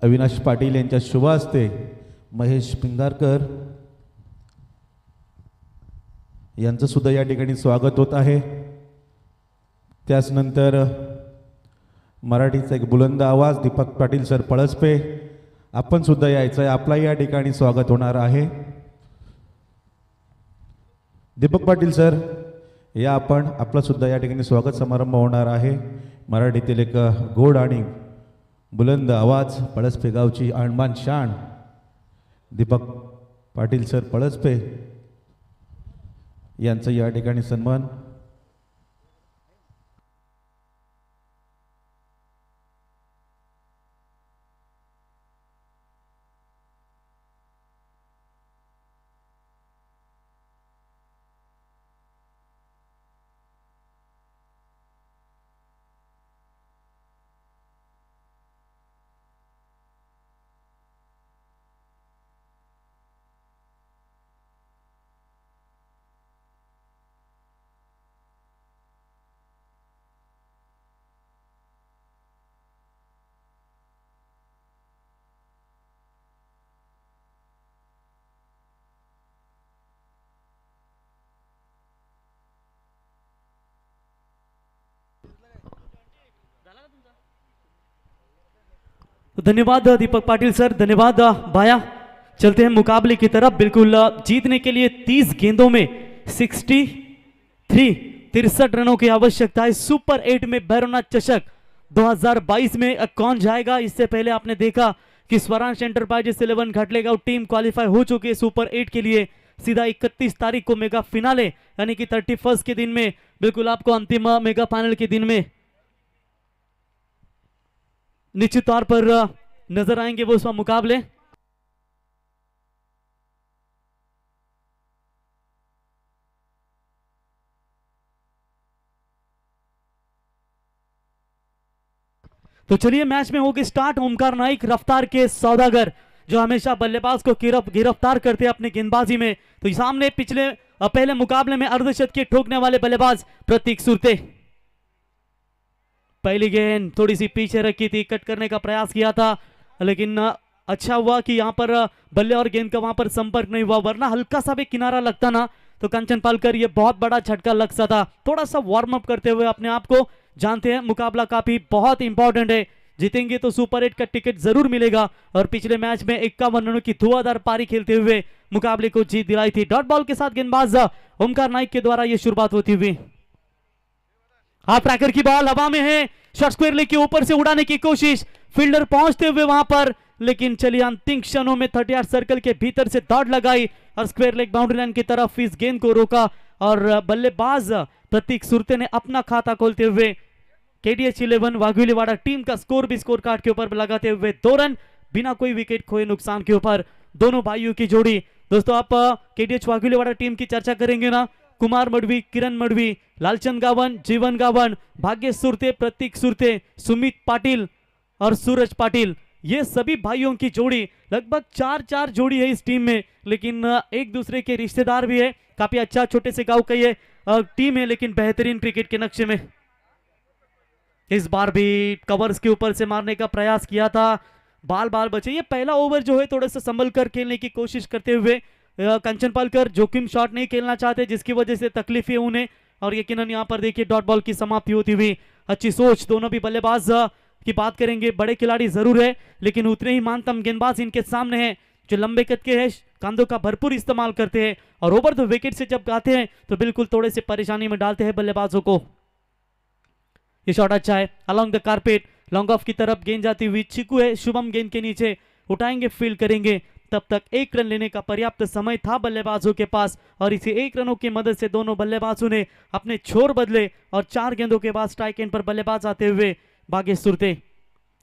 अविनाश पाटील यांच्या शुभ हस्ते महेश पिंगारकर यांचं सुद्धा या ठिकाणी स्वागत होत आहे. त्याचनंतर मराठीचा एक बुलंद आवाज दीपक पाटील सर पळसपे, आपण सुद्धा यायचं आहे, आपला या ठिकाणी स्वागत होणार आहे. दीपक पाटील सर या आपण, आपला सुद्धा या ठिकाणी स्वागत समारंभ होणार आहे. मराठीतील एक गोड आणि बुलंद आवाज पळसपे गावची आणबान शान दीपक पाटील सर पळसपे यांचं या ठिकाणी सन्मान. धन्यवाद दीपक पाटिल सर, धन्यवाद बाया। चलते हैं मुकाबले की तरफ। बिल्कुल जीतने के लिए 30 गेंदों में 63 रनों की आवश्यकता है। सुपर 8 में भैरवनाथ चषक 2022 में कौन जाएगा? इससे पहले आपने देखा कि स्वरांश एंटरप्राइजेस 11 घाटलेगांव टीम क्वालिफाई हो चुकी है सुपर 8 के लिए। सीधा 31 तारीख को मेगा फिनाले यानी कि 31 के दिन में बिल्कुल आपको अंतिम मेगा फाइनल के दिन में निश्चित तौर पर नजर आएंगे वो उसमें मुकाबले। तो चलिए मैच में होगी स्टार्ट। ओमकार नाइक रफ्तार के सौदागर जो हमेशा बल्लेबाज को गिरफ्तार करते हैं अपनी गेंदबाजी में। तो सामने पिछले पहले मुकाबले में अर्धशतकीय ठोकने वाले बल्लेबाज प्रतीक सुरते। पहली गेंद थोड़ी सी पीछे रखी थी, कट करने का प्रयास किया था, लेकिन अच्छा हुआ कि यहां पर बल्ले और गेंद का वहां पर संपर्क नहीं हुआ, वरना हल्का सा भी किनारा लगता ना तो कंचन पालकर ये बहुत बड़ा झटका लग सकता था। थोड़ा सा वार्म अप करते हुए अपने आप को, जानते हैं मुकाबला काफी बहुत इंपॉर्टेंट है। जीतेंगे तो सुपर 8 का टिकट जरूर मिलेगा। और पिछले मैच में 51 रनों की धुआंधार पारी खेलते हुए मुकाबले को जीत दिलाई थी। डॉट बॉल के साथ गेंदबाज ओमकार नाइक के द्वारा यह शुरुआत होती हुई। हाफ ट्रैकर की बॉल हवा में है, शॉर्ट स्क्वायर लेग के ऊपर से उड़ाने की कोशिश, फील्डर पहुंचते हुए वहां पर, लेकिन चलिए अंतिम क्षणों में 38 सर्कल के भीतर से दौड़ लगाई और स्क्वायर लेग बाउंड्री लाइन की तरफ इस गेंद को रोका और बल्लेबाज प्रतीक सुरते ने अपना खाता खोलते हुए KDH 11 वाघुलीवाड़ा टीम का स्कोर भी स्कोर कार्ड के ऊपर लगाते हुए 2 रन बिना कोई विकेट खोए नुकसान के ऊपर दोनों भाइयों की जोड़ी। दोस्तों आप KDH वाघुलीवाड़ा टीम की चर्चा करेंगे ना, कुमार मडवी, किरण मडवी, लालचंद गावन, जीवन गावन, भाग्य सुरते, प्रतीक सुरते, सुमित पाटिल और सूरज पाटिल, ये सभी भाइयों की जोड़ी लगभग 4-4 जोड़ी है इस टीम में, लेकिन एक दूसरे के रिश्तेदार भी है। काफी अच्छा छोटे से गांव का ये टीम है, लेकिन बेहतरीन क्रिकेट के नक्शे में। इस बार भी कवर्स के ऊपर से मारने का प्रयास किया था, बाल बचे। ये पहला ओवर जो है थोड़ा सा संभल कर खेलने की कोशिश करते हुए कंचन पालकर जोखिम शॉट नहीं खेलना चाहते, जिसकी वजह से तकलीफ है उन्हें। और यकीनन यहाँ पर देखिए डॉट बॉल की समाप्ति होती हुई। अच्छी सोच, दोनों भी बल्लेबाज की बात करेंगे, बड़े खिलाड़ी जरूर है लेकिन उतने ही मानतम गेंदबाज इनके सामने हैं जो लंबे कद के हैं, कंधों का भरपूर इस्तेमाल करते हैं और ओवर द विकेट से जब गाते हैं तो बिल्कुल थोड़े से परेशानी में डालते हैं बल्लेबाजों को। ये शॉट अच्छा है, along the carpet, long off की तरफ गेंद जाती हुई। चिकू है, शुभम गेंद के नीचे उठाएंगे, फील्ड करेंगे। तब तक 1 रन लेने का पर्याप्त समय था बल्लेबाजों के पास और इसी 1 रनों की मदद से दोनों बल्लेबाजों ने अपने छोर बदले और 4 गेंदों के बाद स्ट्राइक एंड पर बल्लेबाज आते हुए भाग्य सुरते।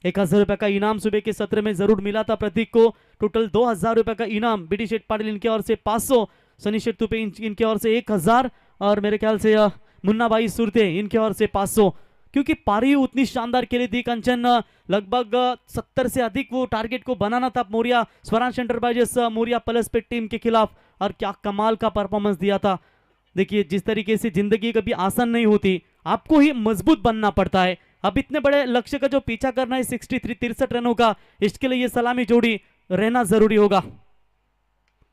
1000 रुपए का इनाम सुबह के सत्र में जरूर मिला था प्रतीक को। टोटल 2000 रुपए का इनाम, बीडी शेठ पाटिल इनके ओर से 500, सनी शेठ तुपे इनके ओर से 1000 और मेरे ख्याल से मुन्ना भाई सुरते इनके ओर से 500। क्योंकि पारी उतनी शानदार खेली थी कंचन, लगभग 70 से अधिक वो टारगेट को बनाना था मोरिया स्वराज एंटरप्राइजेस मोरिया प्लस पे टीम के खिलाफ, और क्या कमाल का परफॉर्मेंस दिया था। देखिए जिस तरीके से जिंदगी कभी आसान नहीं होती, आपको ही मजबूत बनना पड़ता है। अब इतने बड़े लक्ष्य का जो पीछा करना है 63 रनों का, इसके लिए ये सलामी जोड़ी रहना जरूरी होगा।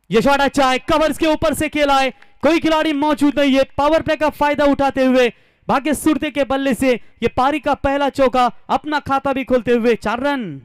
ये शॉट अच्छा है, कवर्स के ऊपर से खेला है, कोई खिलाड़ी मौजूद नहीं है। पावर प्ले का फायदा उठाते हुए भाग्य सुरते के बल्ले से ये पारी का पहला चौका, अपना खाता भी खोलते हुए 4 रन।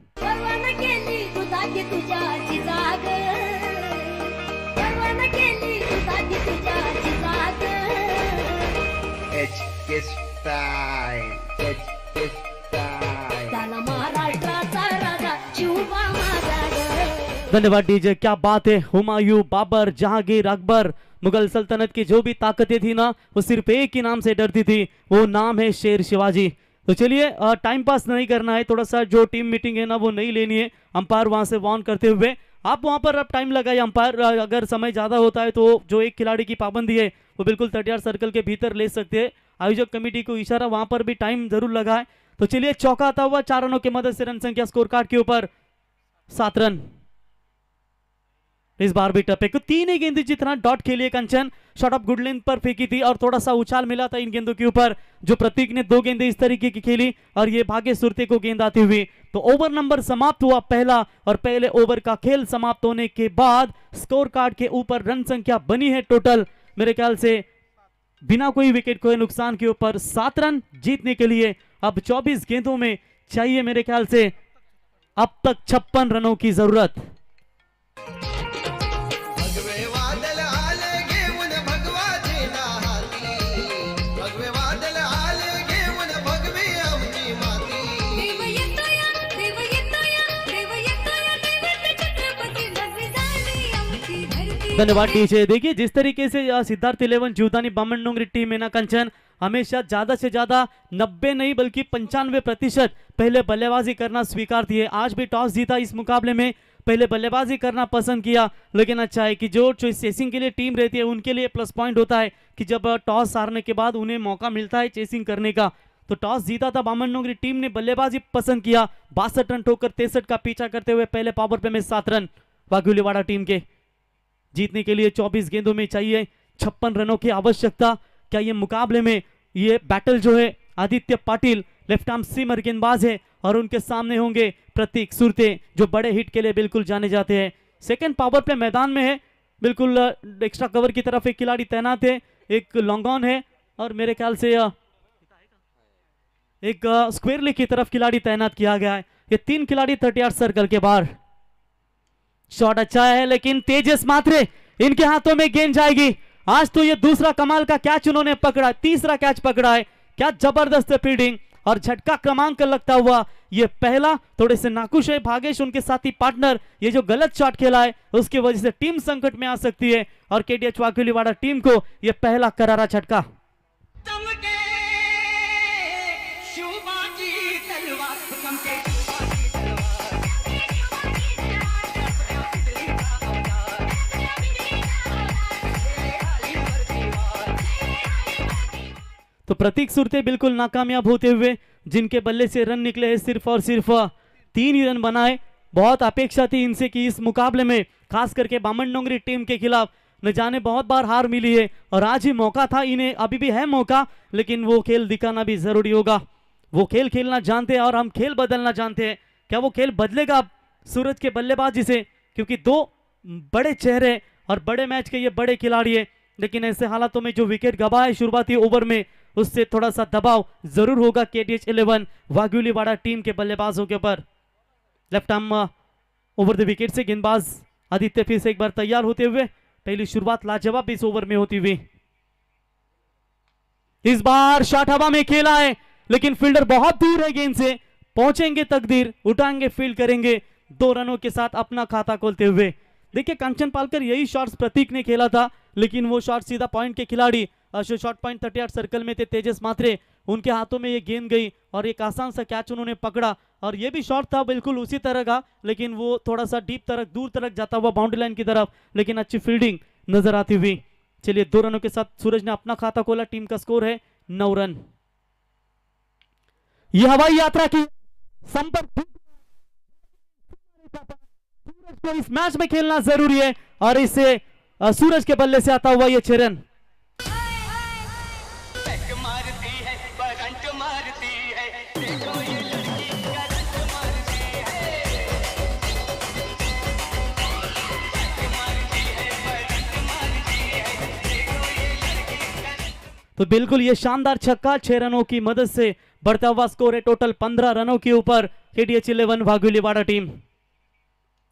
धन्यवाद डीजे, क्या बात है। हुमायूं, बाबर, जहांगीर, अकबर, मुगल सल्तनत की जो भी ताकतें थी ना, वो सिर्फ एक ही नाम से डरती थी, वो नाम है शेर शिवाजी। तो चलिए टाइम पास नहीं करना है, थोड़ा सा जो टीम मीटिंग है ना वो नहीं लेनी है। अंपायर वहां से वार्न करते हुए आप वहां पर अब टाइम लगाइए। अंपायर अगर समय ज्यादा होता है तो जो एक खिलाड़ी की पाबंदी है वो बिल्कुल 30 सर्कल के भीतर ले सकते हैं। आयोजक कमेटी को इशारा, वहां पर भी टाइम जरूर लगा है। तो चलिए चौका आता हुआ 4 रनों की मदद से रन संख्या स्कोर कार्ड के ऊपर 7 रन। इस बार भी टप्पे को 3 ही गेंद जितना डॉट खेलिए कंचन, शॉट ऑफ गुड लेंथ पर फेंकी थी और थोड़ा सा उछाल मिला था इन गेंदों के ऊपर। जो प्रतीक ने 2 गेंदें इस तरीके की खेली और ये भाग्य सुरते को गेंद आती हुई। तो ओवर नंबर समाप्त हुआ पहला, और पहले ओवर का खेल समाप्त होने के बाद स्कोर कार्ड के ऊपर रन संख्या बनी है टोटल मेरे ख्याल से बिना कोई विकेट खोए नुकसान के ऊपर 7 रन। जीतने के लिए अब 24 गेंदों में चाहिए मेरे ख्याल से अब तक 56 रनों की जरूरत। धन्यवाद डीजे। देखिए जिस तरीके से सिद्धार्थ 11 जीवदानी बामनडोंगरी टीम है ना कंचन, हमेशा ज्यादा से ज्यादा 90 नहीं बल्कि 95% पहले बल्लेबाजी करना स्वीकारती है। आज भी टॉस जीता इस मुकाबले में, पहले बल्लेबाजी करना पसंद किया। लेकिन अच्छा है कि जो चेसिंग के लिए टीम रहती है उनके लिए प्लस पॉइंट होता है कि जब टॉस हारने के बाद उन्हें मौका मिलता है चेसिंग करने का। तो टॉस जीता था बामनडोंगरी टीम ने, बल्लेबाजी पसंद किया। 62 रन ठोकर 63 का पीछा करते हुए पहले पावर प्ले में 7 रन वाघुलीवाड़ा टीम के। जीतने के लिए 24 गेंदों में चाहिए 56 रनों की आवश्यकता। क्या ये मुकाबले में ये बैटल जो है, Aditya Patil left arm seamer गेंदबाज है और उनके सामने होंगे प्रतीक सुरते जो बड़े हिट के लिए बिल्कुल जाने जाते हैं। सेकंड पावर प्ले मैदान में है, बिल्कुल एक्स्ट्रा कवर की तरफ एक खिलाड़ी तैनात है, एक लॉन्ग ऑन है और मेरे ख्याल से एक स्क्वायर लेग की तरफ खिलाड़ी तैनात किया गया है। ये 3 खिलाड़ी 38 सर्कल के बाहर। शॉट अच्छा है लेकिन तेजस मात्रे इनके हाथों में गेंद जाएगी। आज तो ये दूसरा कमाल का कैच उन्होंने पकड़ा, तीसरा कैच पकड़ा है। क्या जबरदस्त फील्डिंग और झटका क्रमांक लगता हुआ ये पहला। थोड़े से नाखुश है भागेश, उनके साथी पार्टनर, ये जो गलत शॉट खेला है उसकी वजह से टीम संकट में आ सकती है और केडीएच वाघुलीवाड़ा टीम को ये पहला करारा झटका। तो प्रतीक सुरते बिल्कुल नाकामयाब होते हुए, जिनके बल्ले से रन निकले हैं सिर्फ और सिर्फ 3 ही रन बनाए। बहुत अपेक्षा थी इनसे कि इस मुकाबले में खास करके बामनडोंगरी टीम के खिलाफ न जाने बहुत बार हार मिली है और आज ही मौका था इन्हें, अभी भी है मौका, लेकिन वो खेल दिखाना भी जरूरी होगा। वो खेल खेलना जानते हैं और हम खेल बदलना जानते हैं। क्या वो खेल बदलेगा अब सूरज के बल्लेबाजी से? क्योंकि 2 बड़े चेहरे और बड़े मैच के ये बड़े खिलाड़ी है, लेकिन ऐसे हालातों में जो विकेट गवा है शुरुआती ओवर में, उससे थोड़ा सा दबाव जरूर होगा KTH 11 वाघुलीवाड़ा टीम के बल्लेबाजों के ऊपर। Left arm over the wicket से गेंदबाज आदित्य फिर से एक बार तैयार होते हुए, पहली शुरुआत लाजवाब इस ओवर में होती हुई। इस बार शॉट हवा में खेला है, लेकिन फील्डर बहुत दूर है गेंद से। पहुंचेंगे तकदीर, उठाएंगे, फील्ड करेंगे 2 रनों के साथ अपना खाता खोलते हुए। देखिए कंचन पालकर यही शॉट्स प्रतीक ने खेला था, लेकिन वो शॉट सीधा पॉइंट के खिलाड़ी शॉट पॉइंट 38 सर्कल में थे तेजस मात्रे, उनके हाथों में ये गेंद गई और एक आसान सा कैच उन्होंने पकड़ा। और ये भी शॉट था बिल्कुल उसी तरह का, लेकिन वो थोड़ा सा डीप तरफ, दूर तरफ जाता हुआ बाउंड्री लाइन की तरफ, लेकिन अच्छी फील्डिंग नजर आती हुई। चलिए 2 रनों के साथ सूरज ने अपना खाता खोला। टीम का स्कोर है 9 रन। यह हवाई यात्रा की संपर्क सूरज को इस मैच में खेलना जरूरी है और इससे सूरज के बल्ले से आता हुआ ये 6 रन। तो बिल्कुल ये शानदार छक्का 6 रनों की मदद से बढ़ता हुआ स्कोर है टोटल 15 रनों के ऊपर KTH 11 वाघुलीवाड़ा टीम।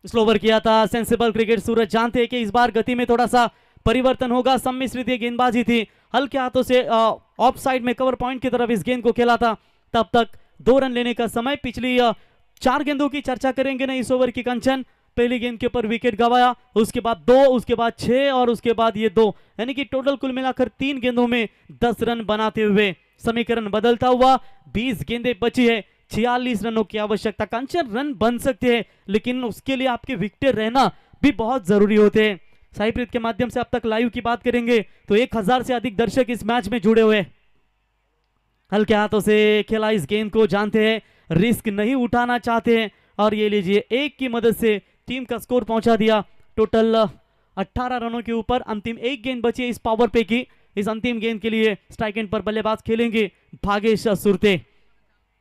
स्लोवर किया था सेंसिबल क्रिकेट। सूरज जानते हैं कि इस बार गति में थोड़ा सा परिवर्तन होगा। सम्मिश्रित ये गेंदबाजी थी, हल्के हाथों से ऑफ साइड में कवर पॉइंट की तरफ इस गेंद को खेला था। तब तक 2 रन लेने का समय। पिछली 4 गेंदों की चर्चा करेंगे ना इस ओवर की कंचन। पहली गेंद के ऊपर विकेट गवाया, उसके बाद 2, उसके बाद 6 और उसके बाद ये 2, यानी कि टोटल कुल मिलाकर 3 गेंदों में 10 रन बनाते हुए समीकरण बदलता हुआ 20 गेंदें बची है, 46 रनों की आवश्यकता। कंचन रन बन सकते हैं, लेकिन उसके लिए आपके विकेट रहना भी बहुत जरूरी होते हैं। साईप्रीत के माध्यम से अब तक लाइव की बात करेंगे तो 1000 से अधिक दर्शक इस मैच में जुड़े हुए। हल्के हाथों से खेला इस गेंद को, जानते हैं रिस्क नहीं उठाना चाहते हैं और ये लीजिए 1 की मदद से टीम का स्कोर पहुंचा दिया टोटल 18 रनों के ऊपर। अंतिम 1 गेंद बची है इस पावर पे की। इस अंतिम गेंद के लिए स्ट्राइक एंड पर बल्लेबाज खेलेंगे भागेश सुरते।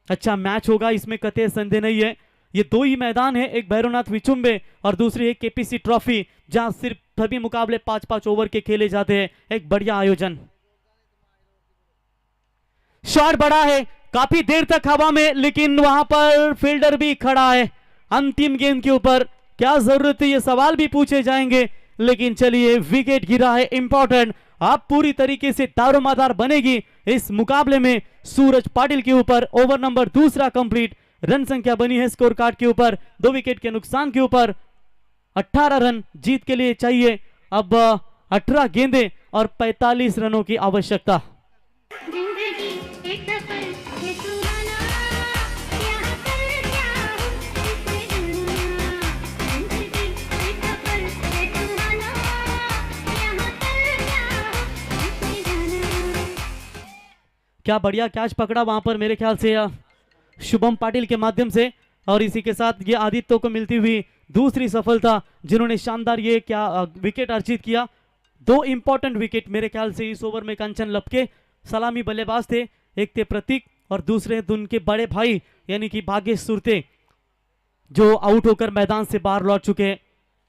अच्छा मैच होगा, इसमें कतई संदेह नहीं है। ये 2 ही मैदान है, एक भैरवनाथ विचुम्बे और दूसरी है KPC ट्रॉफी, जहां सिर्फ सभी मुकाबले 5-5 ओवर के खेले जाते हैं। एक बढ़िया आयोजन। शॉट बड़ा है, काफी देर तक हवा में, लेकिन वहां पर फील्डर भी खड़ा है। अंतिम गेंद के ऊपर क्या जरूरत है, ये सवाल भी पूछे जाएंगे, लेकिन चलिए विकेट गिरा है इंपॉर्टेंट। आप पूरी तरीके से दारोमदार बनेगी इस मुकाबले में सूरज पाटिल के ऊपर। Over number 2 complete. रन संख्या बनी है स्कोर कार्ड के ऊपर 2 विकेट के नुकसान के ऊपर 18 रन जीत के लिए चाहिए। अब 18 गेंदें और 45 रनों की आवश्यकता। क्या बढ़िया कैच पकड़ा वहां पर मेरे ख्याल से शुभम पाटिल के माध्यम से, और इसी के साथ ये आदित्य को मिलती हुई दूसरी सफलता, जिन्होंने शानदार ये क्या विकेट अर्जित किया। 2 इंपॉर्टेंट विकेट मेरे ख्याल से इस ओवर में कंचन लपके सलामी बल्लेबाज थे। एक थे प्रतीक और दूसरे उनके बड़े भाई यानी कि भागेश सुरते, जो आउट होकर मैदान से बाहर लौट चुके हैं।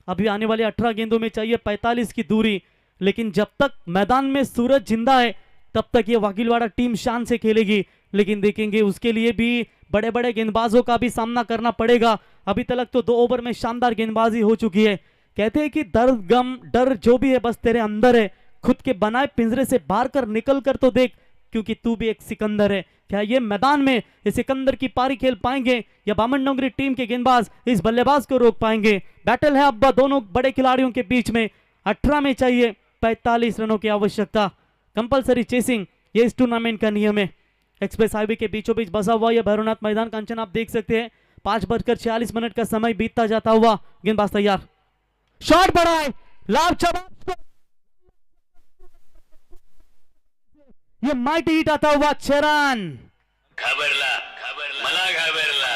अभी आने वाले 18 गेंदों में चाहिए 45 की दूरी, लेकिन जब तक मैदान में सूरज जिंदा है तब तक ये वाघिलवाड़ा टीम शान से खेलेगी। लेकिन देखेंगे उसके लिए भी बड़े बड़े गेंदबाजों का भी सामना करना पड़ेगा। अभी तक तो 2 ओवर में शानदार गेंदबाजी हो चुकी है। कहते हैं कि दर्द गम डर जो भी है बस तेरे अंदर है, खुद के बनाए पिंजरे से बाहर कर निकल कर तो देख, क्योंकि तू भी एक सिकंदर है। क्या ये मैदान में इस सिकंदर की पारी खेल पाएंगे या बामनडोंगरी टीम के गेंदबाज इस बल्लेबाज को रोक पाएंगे? बैटल है अब दोनों बड़े खिलाड़ियों के बीच में। 18 में चाहिए 45 रनों की आवश्यकता। कंपलसरी चेसिंग ये इस टूर्नामेंट का नियम है। एक्सप्रेस हाईवे के बीचों बीच बसा हुआ यह भैरवनाथ मैदान कंचन आप देख सकते हैं। 5:46 का समय बीतता जाता हुआ। गेंदबाज तैयार, शॉट बड़ा है, लाभ ये माइटी हिट आता हुआ 6 रन। घाबरला मला घाबरला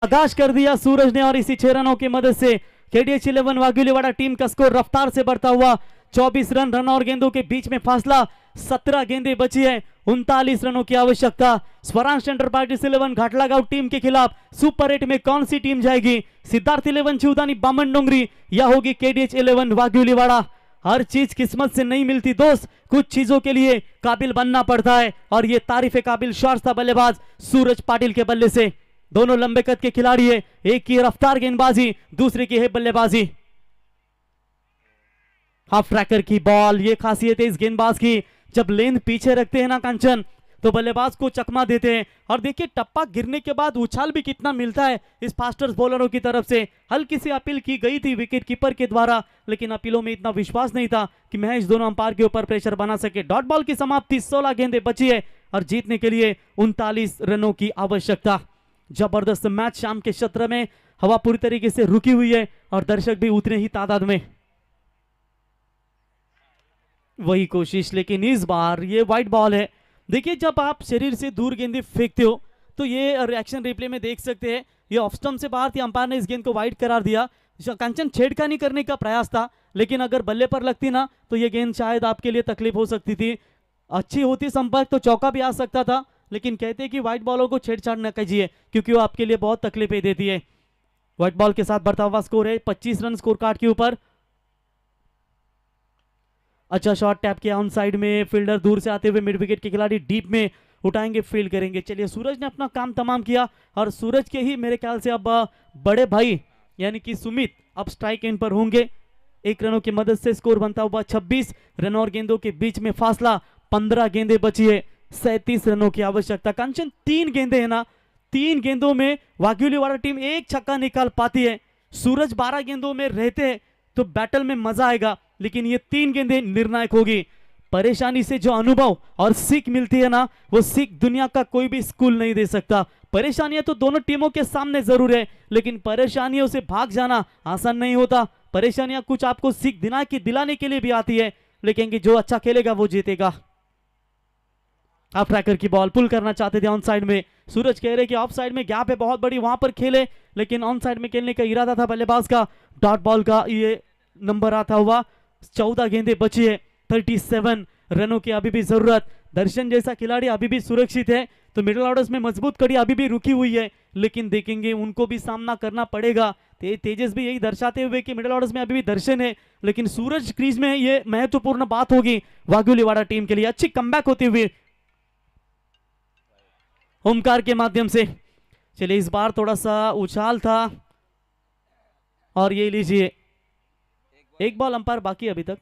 आगाज कर दिया सूरज ने और इसी 6 रनों की मदद से केडीएच 11 वाघुलीवाड़ा टीम का स्कोर रफ्तार से बढ़ता हुआ 24 रन और गेंदों के बीच में फासला 17 गेंदें बची है, 39 रनों की आवश्यकता। स्वरांश सेंटर पार्टीज 11 घाटलागांव टीम के खिलाफ सुपर 8 में कौन सी टीम जाएगी? सिद्धार्थ 11 चिवदानी बामन डोंगरी या होगी केडीएच 11 वाघुलीवाड़ा? हर चीज किस्मत से नहीं मिलती दोस्त, कुछ चीजों के लिए काबिल बनना पड़ता है और ये तारीफ काबिल शॉट्स था बल्लेबाज सूरज पाटिल के बल्ले से। दोनों लंबे कद के खिलाड़ी है, एक की रफ्तार गेंदबाजी, दूसरे की है बल्लेबाजी। हाफ ट्रैकर की बॉल, ये खासियत है इस गेंदबाज की, जब लेंथ पीछे रखते हैं ना कंचन तो बल्लेबाज को चकमा देते हैं। और देखिए टप्पा गिरने के बाद उछाल भी कितना मिलता है इस फास्टर्स बॉलरों की तरफ से। हल्की सी अपील की गई थी विकेट कीपर के द्वारा, लेकिन अपीलों में इतना विश्वास नहीं था कि मैच दोनों अंपायर के ऊपर प्रेशर बना सके। डॉट बॉल की समाप्ति, 16 गेंदें बची है और जीतने के लिए 39 रनों की आवश्यकता। जबरदस्त मैच शाम के सत्र में, हवा पूरी तरीके से रुकी हुई है और दर्शक भी उतने ही तादाद में। वही कोशिश, लेकिन इस बार ये वाइड बॉल है। देखिए जब आप शरीर से दूर गेंदें फेंकते हो तो ये रिएक्शन रिप्ले में देख सकते हैं, ये ऑफ स्टंप से बाहर थी, अंपायर ने इस गेंद को वाइड करार दिया। कंचन छेड़खानी करने का प्रयास था, लेकिन अगर बल्ले पर लगती ना तो ये गेंद शायद आपके लिए तकलीफ हो सकती थी। अच्छी होती संपर्क तो चौका भी आ सकता था, लेकिन कहते हैं कि व्हाइट बॉलों को छेड़छाड़ न कीजिए क्योंकि वो आपके लिए बहुत तकलीफें देती है। व्हाइट बॉल के साथ बढ़ता हुआ स्कोर है 25 रन स्कोर कार्ड के ऊपर। अच्छा शॉट टैप किया ऑन साइड में, फील्डर दूर से आते हुए मिड विकेट के खिलाड़ी डीप में उठाएंगे, फील्ड करेंगे। चलिए सूरज ने अपना काम तमाम किया और सूरज के ही मेरे ख्याल से अब बड़े भाई यानी कि सुमित अब स्ट्राइक एंड पर होंगे। 1 रनों की मदद से स्कोर बनता हुआ 26 रन और गेंदों के बीच में फासला 15 गेंदें बची है, 37 रनों की आवश्यकता। कंचन 3 गेंदे है ना, 3 गेंदों में वाघुलीवाड़ा टीम एक छक्का निकाल पाती है। सूरज 12 गेंदों में रहते हैं तो बैटल में मजा आएगा, लेकिन ये 3 गेंदें निर्णायक होगी। परेशानी से जो अनुभव और सीख मिलती है ना, वो सीख दुनिया का कोई भी स्कूल नहीं दे सकता। परेशानियां तो दोनों टीमों के सामने जरूर है, लेकिन परेशानियों से भाग जाना आसान नहीं होता। परेशानियां कुछ आपको सीख दिलाने के लिए भी आती है, लेकिन कि जो अच्छा खेलेगा वो जीतेगा। आप ट्रैकर की बॉल पुल करना चाहते थे ऑन साइड में, सूरज कह रहे कि ऑफ साइड में गैप है बहुत बड़ी, वहां पर खेले, लेकिन ऑन साइड में खेलने का इरादा था बल्लेबाज का। डॉट बॉल का ये नंबर आता हुआ 14 गेंदें बची है, 37 रनों की अभी भी जरूरत। दर्शन जैसा खिलाड़ी अभी भी सुरक्षित है, तो मिडिल ऑर्डर्स में मजबूत कड़ी अभी भी रुकी हुई है, लेकिन देखेंगे उनको भी सामना करना पड़ेगा। तेजस भी यही दर्शाते हुए कि मिडिल ऑर्डर्स में अभी भी दर्शन है, लेकिन सूरज क्रीज में ये महत्वपूर्ण बात होगी वाघुलीवाड़ा टीम के लिए। अच्छी कमबैक होती हुई ओमकार के माध्यम से। चलिए इस बार थोड़ा सा उछाल था और ये लीजिए एक बॉल अंपायर बाकी अभी तक,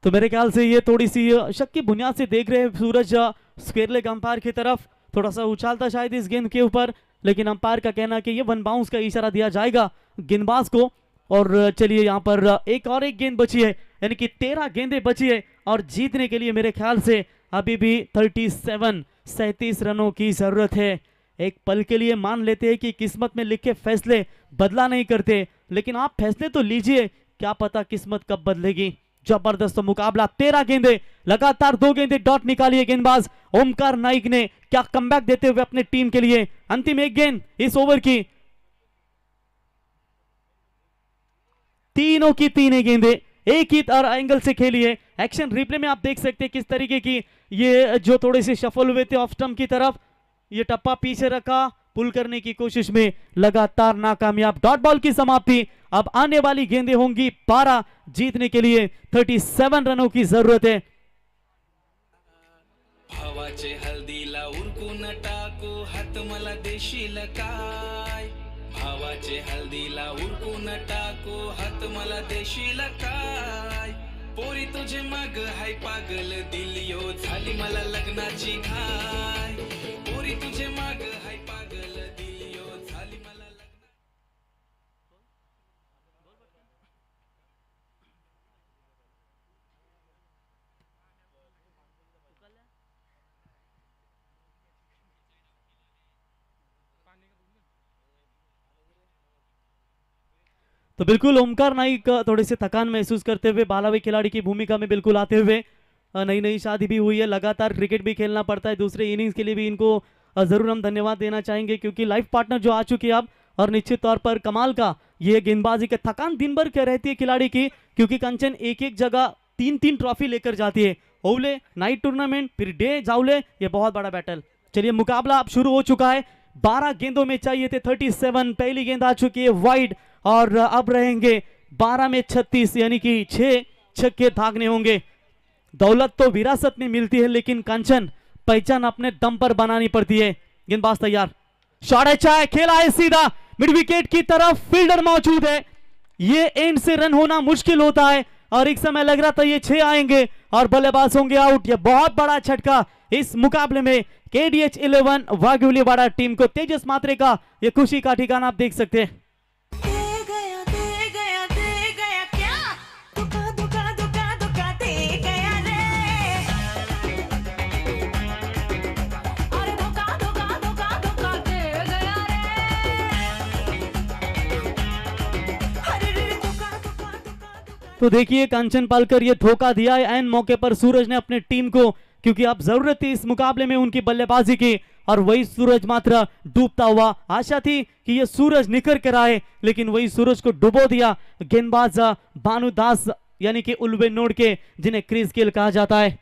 तो मेरे ख्याल से ये थोड़ी सी शक की बुनियाद से देख रहे हैं सूरज स्क्वेयर लेग अंपायर की तरफ। थोड़ा सा उछाल था शायद इस गेंद के ऊपर, लेकिन अंपायर का कहना कि ये 1 बाउंस का इशारा दिया जाएगा गेंदबाज को। और चलिए यहाँ पर एक गेंद बची है, यानी कि 13 गेंदें बची है और जीतने के लिए मेरे ख्याल से अभी भी 37 रनों की जरूरत है। एक पल के लिए मान लेते हैं कि किस्मत में लिखे फैसले बदला नहीं करते, लेकिन आप फैसले तो लीजिए, क्या पता किस्मत कब बदलेगी। जबरदस्त मुकाबला, 13 गेंदे लगातार 2 गेंदे डॉट निकाली है गेंदबाज ओमकार नाइक ने। क्या कमबैक देते हुए अपने टीम के लिए। अंतिम 1 गेंद इस ओवर की, तीनों की 3 गेंदे एक ही एंगल से खेली है। एक्शन रिप्ले में आप देख सकते हैं किस तरीके की ये जो थोड़े से शफल हुए थे ऑफ स्टंप की तरफ, ये टप्पा पीछे रखा, पुल करने की कोशिश में लगातार नाकामयाब। डॉट बॉल की समाप्ति, अब आने वाली गेंदें होंगी 12, जीतने के लिए 37 रनों की जरूरत है। भावाचे हल्दीला उरकून टाकू हात मला देशील काय, भावाचे हल्दीला उरकून टाकू हात मला देशील काय, पोरी तुझे मग हाय पागल दिलियो झाली मला लग्नाची घाय, पोरी तुझे मग हाय पागल दिलियो झाली मला लग्न। तो बिल्कुल ओमकार नाइक थोड़े से थकान महसूस करते हुए 12वें खिलाड़ी की भूमिका में बिल्कुल आते हुए, नई नई शादी भी हुई है, लगातार क्रिकेट भी खेलना पड़ता है, दूसरे इनिंग्स के लिए भी इनको जरूर हम धन्यवाद देना चाहेंगे क्योंकि लाइफ पार्टनर जो आ चुके हैं अब, और निश्चित तौर पर कमाल का ये गेंदबाजी के थकान दिन भर क्या रहती है खिलाड़ी की, क्योंकि कंचन एक एक जगह 3-3 ट्रॉफी लेकर जाती है, ओवले नाइट टूर्नामेंट फिर डे जावले, ये बहुत बड़ा बैटल। चलिए मुकाबला अब शुरू हो चुका है, 12 गेंदों में चाहिए थे 37, पहली गेंद आ चुकी है वाइड और अब रहेंगे 12 में 36 यानी कि 6 छक्के भागने होंगे। दौलत तो विरासत में मिलती है लेकिन कंचन पहचान अपने दम पर बनानी पड़ती है। गेंदबाज तैयार, शॉट अच्छा है, खेला है सीधा मिड विकेट की तरफ, फील्डर मौजूद है, ये एंड से रन होना मुश्किल होता है और एक समय लग रहा था ये 6 आएंगे और बल्लेबाज होंगे आउट। ये बहुत बड़ा झटका इस मुकाबले में KDH 11 वाघुलीवाड़ा टीम को। तेजस मात्रे का ये खुशी का ठिकाना आप देख सकते हैं। तो देखिए कंचन पालकर ये धोखा दिया है एन मौके पर सूरज ने अपने टीम को, क्योंकि अब जरूरत थी इस मुकाबले में उनकी बल्लेबाजी की और वही सूरज मात्र डूबता हुआ। आशा थी कि ये सूरज निखर कर आए लेकिन वही सूरज को डुबो दिया गेंदबाज भानुदास यानी कि उल्वे नोड के, जिन्हें क्रीज किल कहा जाता है।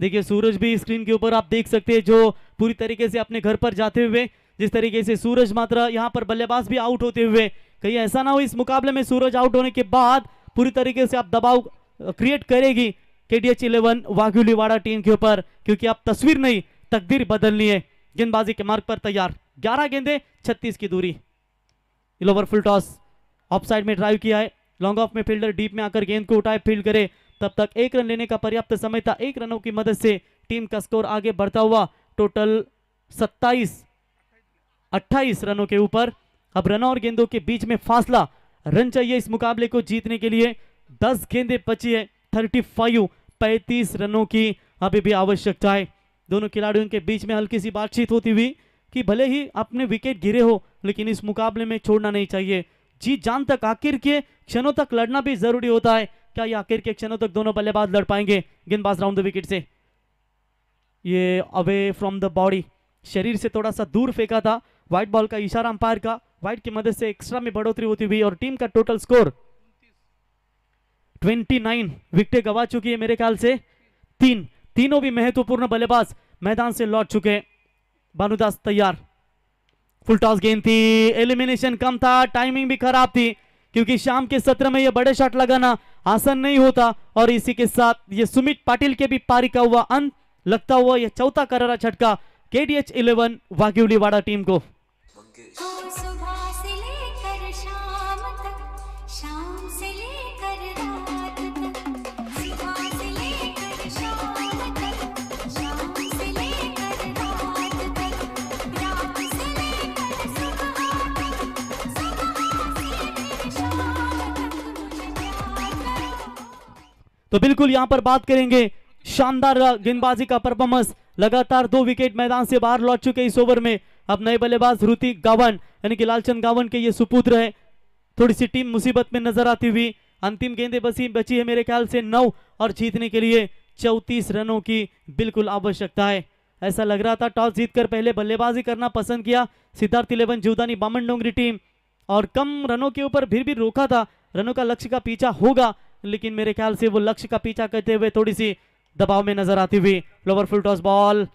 देखिए सूरज भी स्क्रीन के ऊपर आप देख सकते हैं जो पूरी तरीके से अपने घर पर जाते हुए, जिस तरीके से सूरज मात्र यहाँ पर बल्लेबाज भी आउट होते हुए, कहीं ऐसा ना हो इस मुकाबले में सूरज आउट होने के बाद पूरी तरीके से आप दबाव क्रिएट करेगी KDH 11 वाघुलीवाड़ा टीम के ऊपर, क्योंकि आप तस्वीर नहीं तकदीर बदलनी है। गेंदबाजी के मार्ग पर तैयार, 11 गेंदे 36 की दूरी, over full toss, of side में ड्राइव किया है, लॉन्ग ऑफ में फील्डर डीप में आकर गेंद को उठाए फील्ड करे, तब तक 1 रन लेने का पर्याप्त समय था। 1 रनों की मदद से टीम का स्कोर आगे बढ़ता हुआ टोटल 28 रनों के ऊपर। अब रनों और गेंदों के बीच में फासला, रन चाहिए इस मुकाबले को जीतने के लिए, 10 गेंदें बची है, 35 रनों की अभी भी आवश्यकता है। दोनों खिलाड़ियों के बीच में हल्की सी बातचीत होती हुई कि भले ही अपने विकेट गिरे हो लेकिन इस मुकाबले में छोड़ना नहीं चाहिए, जीत जान तक आखिर के क्षणों तक लड़ना भी जरूरी होता है। क्या ये आखिर के क्षणों तक दोनों बल्लेबाज लड़ पाएंगे? गेंदबाज राउंड द विकेट से, ये अवे फ्रॉम द बॉडी, शरीर से थोड़ा सा दूर फेंका था, व्हाइट बॉल का इशारा अंपायर का, व्हाइट की मदद से एक्स्ट्रा में बढ़ोतरी होती हुई और टीम का टोटल स्कोर 29 विकेटें गवा चुकी है मेरे ख्याल से, तीनों भी महत्वपूर्ण बल्लेबाज मैदान से लौट चुके। भानुदास तैयार, फुल टॉस गेंद थी, एलिमिनेशन कम था, टाइमिंग भी खराब थी क्योंकि शाम के सत्र में यह बड़े शॉट लगाना आसान नहीं होता और इसी के साथ ये सुमित पाटिल के भी पारी का हुआ अंत लगता हुआ यह चौथा करारा झटका KDH 11 वाघुलीवाड़ा टीम को। तो बिल्कुल यहां पर बात करेंगे शानदार गेंदबाजी का परफॉर्मेंस, लगातार 2 विकेट मैदान से बाहर लौट चुके इस ओवर में। अब नए बल्लेबाज ऋतिक गावन यानी कि लालचंद गावन के ये सुपुत्र है, थोड़ी सी टीम मुसीबत में नजर आती हुई। अंतिम गेंदें बची है मेरे ख्याल से 9 और जीतने के लिए 34 रनों की बिल्कुल आवश्यकता है। ऐसा लग रहा था टॉस जीतकर पहले बल्लेबाजी करना पसंद किया सिद्धार्थ 11 जीवदानी बामन डोंगरी टीम और कम रनों के ऊपर फिर भी रोका था, रनों का लक्ष्य का पीछा होगा लेकिन मेरे ख्याल से वो लक्ष्य का पीछा करते हुए थोड़ी सी दबाव में नजर आती हुई। Lower full toss ball,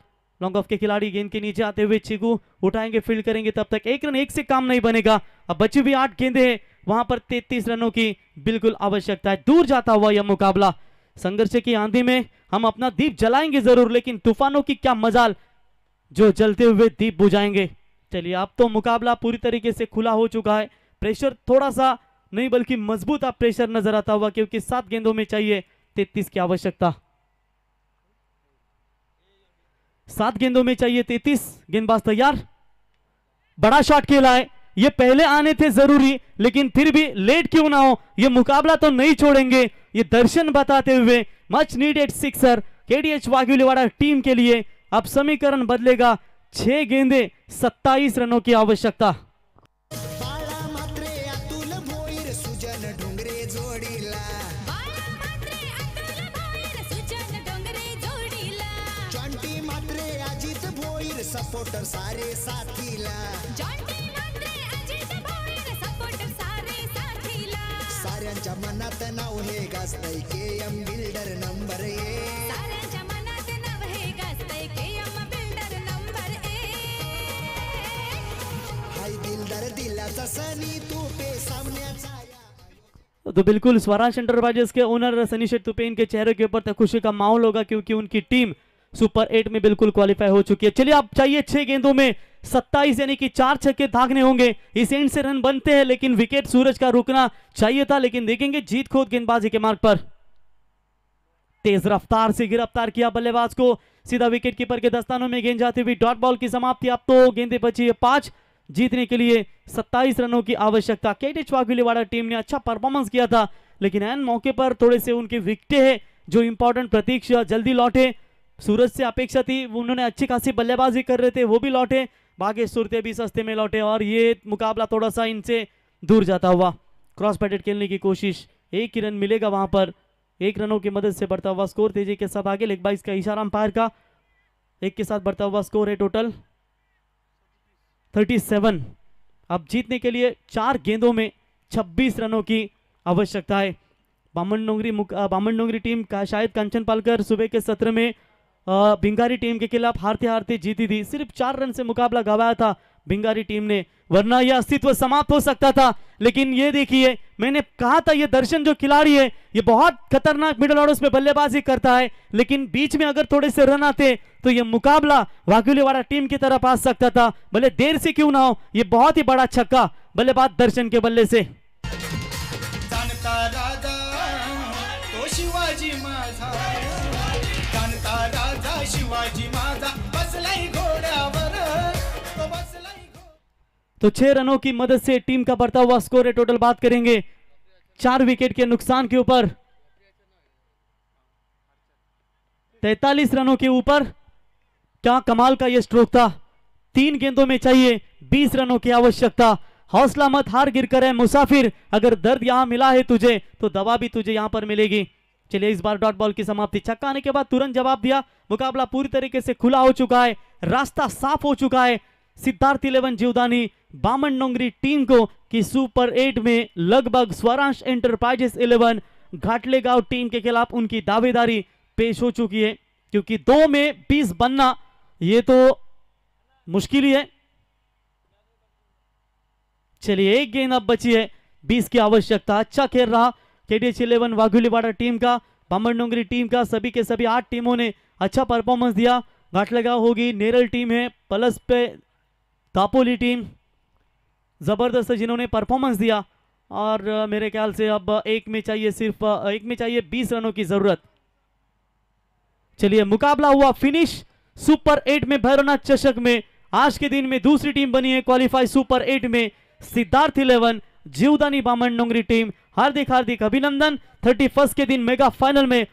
long off के खिलाड़ी गेंद के नीचे आते हुए चिगू उठाएंगे फील्ड करेंगे, तब तक 1 रन 1 से काम नहीं बनेगा। अब बची हुई 8 गेंदें हैं, वहां पर 33 रनों की बिल्कुल आवश्यकता है। दूर जाता हुआ यह मुकाबला, संघर्ष की आंधी में हम अपना दीप जलाएंगे जरूर लेकिन तूफानों की क्या मजाल जो जलते हुए दीप बुझाएंगे। चलिए अब तो मुकाबला पूरी तरीके से खुला हो चुका है, प्रेशर थोड़ा सा नहीं बल्कि मजबूत आप प्रेशर नजर आता हुआ क्योंकि 7 गेंदों में चाहिए 33 की आवश्यकता, 7 गेंदों में चाहिए 33। गेंदबाज तैयार, बड़ा शॉट खेला है, ये पहले आने थे जरूरी लेकिन फिर भी लेट क्यों ना हो ये मुकाबला तो नहीं छोड़ेंगे, ये दर्शन बताते हुए much needed sixer KDH Waghuliwada team के लिए। अब समीकरण बदलेगा, 6 गेंदें 27 रनों की आवश्यकता। बाळा मात्रे अतुल भोईर सुजन सपोर्टर सारे साथीला जॉन्टी मात्रे अजित भोईर सपोर्टर सारे साथीला साऱ्यांच्या मनात नाव हे गाजतय KM बिल्डर नंबर 1 साऱ्यांच्या मनात नाव हे गाजतय KM बिल्डर नंबर 1 हाय बिल्डर दिलाचा सनी तू पे सामन्याचा तो बिल्कुल स्वराज एंटरप्राइजेस के ओनर सनी शेठ तुपेन के चेहरे के ऊपर तो खुशी का माहौल होगा क्योंकि उनकी टीम सुपर 8 में बिल्कुल क्वालिफाई हो चुकी है। चलिए अब चाहिए 6 गेंदों में 27 यानी कि 4 छक्के दागने होंगे। इस एंड से रन बनते हैं लेकिन विकेट सूरज का रुकना चाहिए था, लेकिन देखेंगे जीत खोद गेंदबाजी के मार्ग पर तेज रफ्तार से गिरफ्तार किया बल्लेबाज को, सीधा विकेट कीपर के दस्तानों में गेंद जाती हुई डॉट बॉल की समाप्ति। अब तो गेंदें बची है 5, जीतने के लिए 27 रनों की आवश्यकता। केटीएच वाघिलीवाड़ा टीम ने अच्छा परफॉर्मेंस किया था लेकिन एन मौके पर थोड़े से उनके विकेटें हैं जो इंपॉर्टेंट प्रतीक्षा जल्दी लौटे। सूरज से अपेक्षा थी, उन्होंने अच्छी खासी बल्लेबाजी कर रहे थे, वो भी लौटे, बाकी सूरतें भी सस्ते में लौटे और ये मुकाबला थोड़ा सा इनसे दूर जाता हुआ। क्रॉस बैटेड खेलने की कोशिश, 1 ही रन मिलेगा वहां पर, 1 रनों की मदद से बढ़ता हुआ स्कोर तेजी के साथ आगे। लेग बाइस का इशारा अंपायर का, 1 के साथ बढ़ता हुआ स्कोर है टोटल 37। अब जीतने के लिए 4 गेंदों में 26 रनों की आवश्यकता है। बामन डोंगरी टीम का शायद कंचन पालकर सुबह के सत्र में भिंगारी टीम के खिलाफ हारते हारते जीती थी, सिर्फ 4 रन से मुकाबला गंवाया था भिंगारी टीम ने, वरना यह अस्तित्व समाप्त हो सकता था। लेकिन ये देखिए, मैंने कहा था ये दर्शन जो खिलाड़ी है ये बहुत खतरनाक मिडल ऑर्डर्स में बल्लेबाजी करता है, लेकिन बीच में अगर थोड़े से रन आते तो ये मुकाबला वाघिलीवाड़ा टीम की तरफ आ सकता था, भले देर से क्यों ना हो। ये बहुत ही बड़ा छक्का बल्लेबाज दर्शन के बल्ले से। जाणता राजा तो शिवाजी माझा, जाणता राजा शिवाजी माझा, बसलाई घोड्यावर तो बसलाई तो 6 रनों की मदद से टीम का बढ़ता हुआ स्कोर है टोटल बात करेंगे 4 विकेट के नुकसान के ऊपर 43 रनों के ऊपर। क्या कमाल का यह स्ट्रोक था, 3 गेंदों में चाहिए 20 रनों की आवश्यकता। हौसला मत हार गिरकर है मुसाफिर, अगर दर्द यहां मिला है तुझे तो दवा भी तुझे यहां पर मिलेगी। चलिए इस बार डॉट बॉल की समाप्ति, छक्का आने के बाद तुरंत जवाब दिया, मुकाबला पूरी तरीके से खुला हो चुका है, रास्ता साफ हो चुका है सिद्धार्थ 11 जीवदानी बामन डोंगरी टीम को कि सुपर 8 में लगभग स्वराज एंटरप्राइजेस 11 घाटलेगांव टीम के खिलाफ उनकी दावेदारी पेश हो चुकी है, क्योंकि 2 में 20 बनना ये तो मुश्किल ही है। चलिए 1 गेंद अब बची है, 20 की आवश्यकता। अच्छा खेल रहा केटीएच 11 वाघिलीवाड़ा टीम का, बामन डोंगरी टीम का, सभी के सभी 8 टीमों ने अच्छा परफॉर्मेंस दिया। घाटलेगांव होगी, नेरल टीम है, प्लस पे दापोली टीम जबरदस्त जिन्होंने परफॉर्मेंस दिया और मेरे ख्याल से अब 1 में चाहिए, सिर्फ 1 में चाहिए 20 रनों की जरूरत। चलिए मुकाबला हुआ फिनिश सुपर 8 में भैरवनाथ चषक में। आज के दिन में दूसरी टीम बनी है क्वालिफाई सुपर 8 में, सिद्धार्थ 11 जीवदानी बामन डोंगरी टीम। हार्दिक हार्दिक अभिनंदन। 31 के दिन मेगा फाइनल में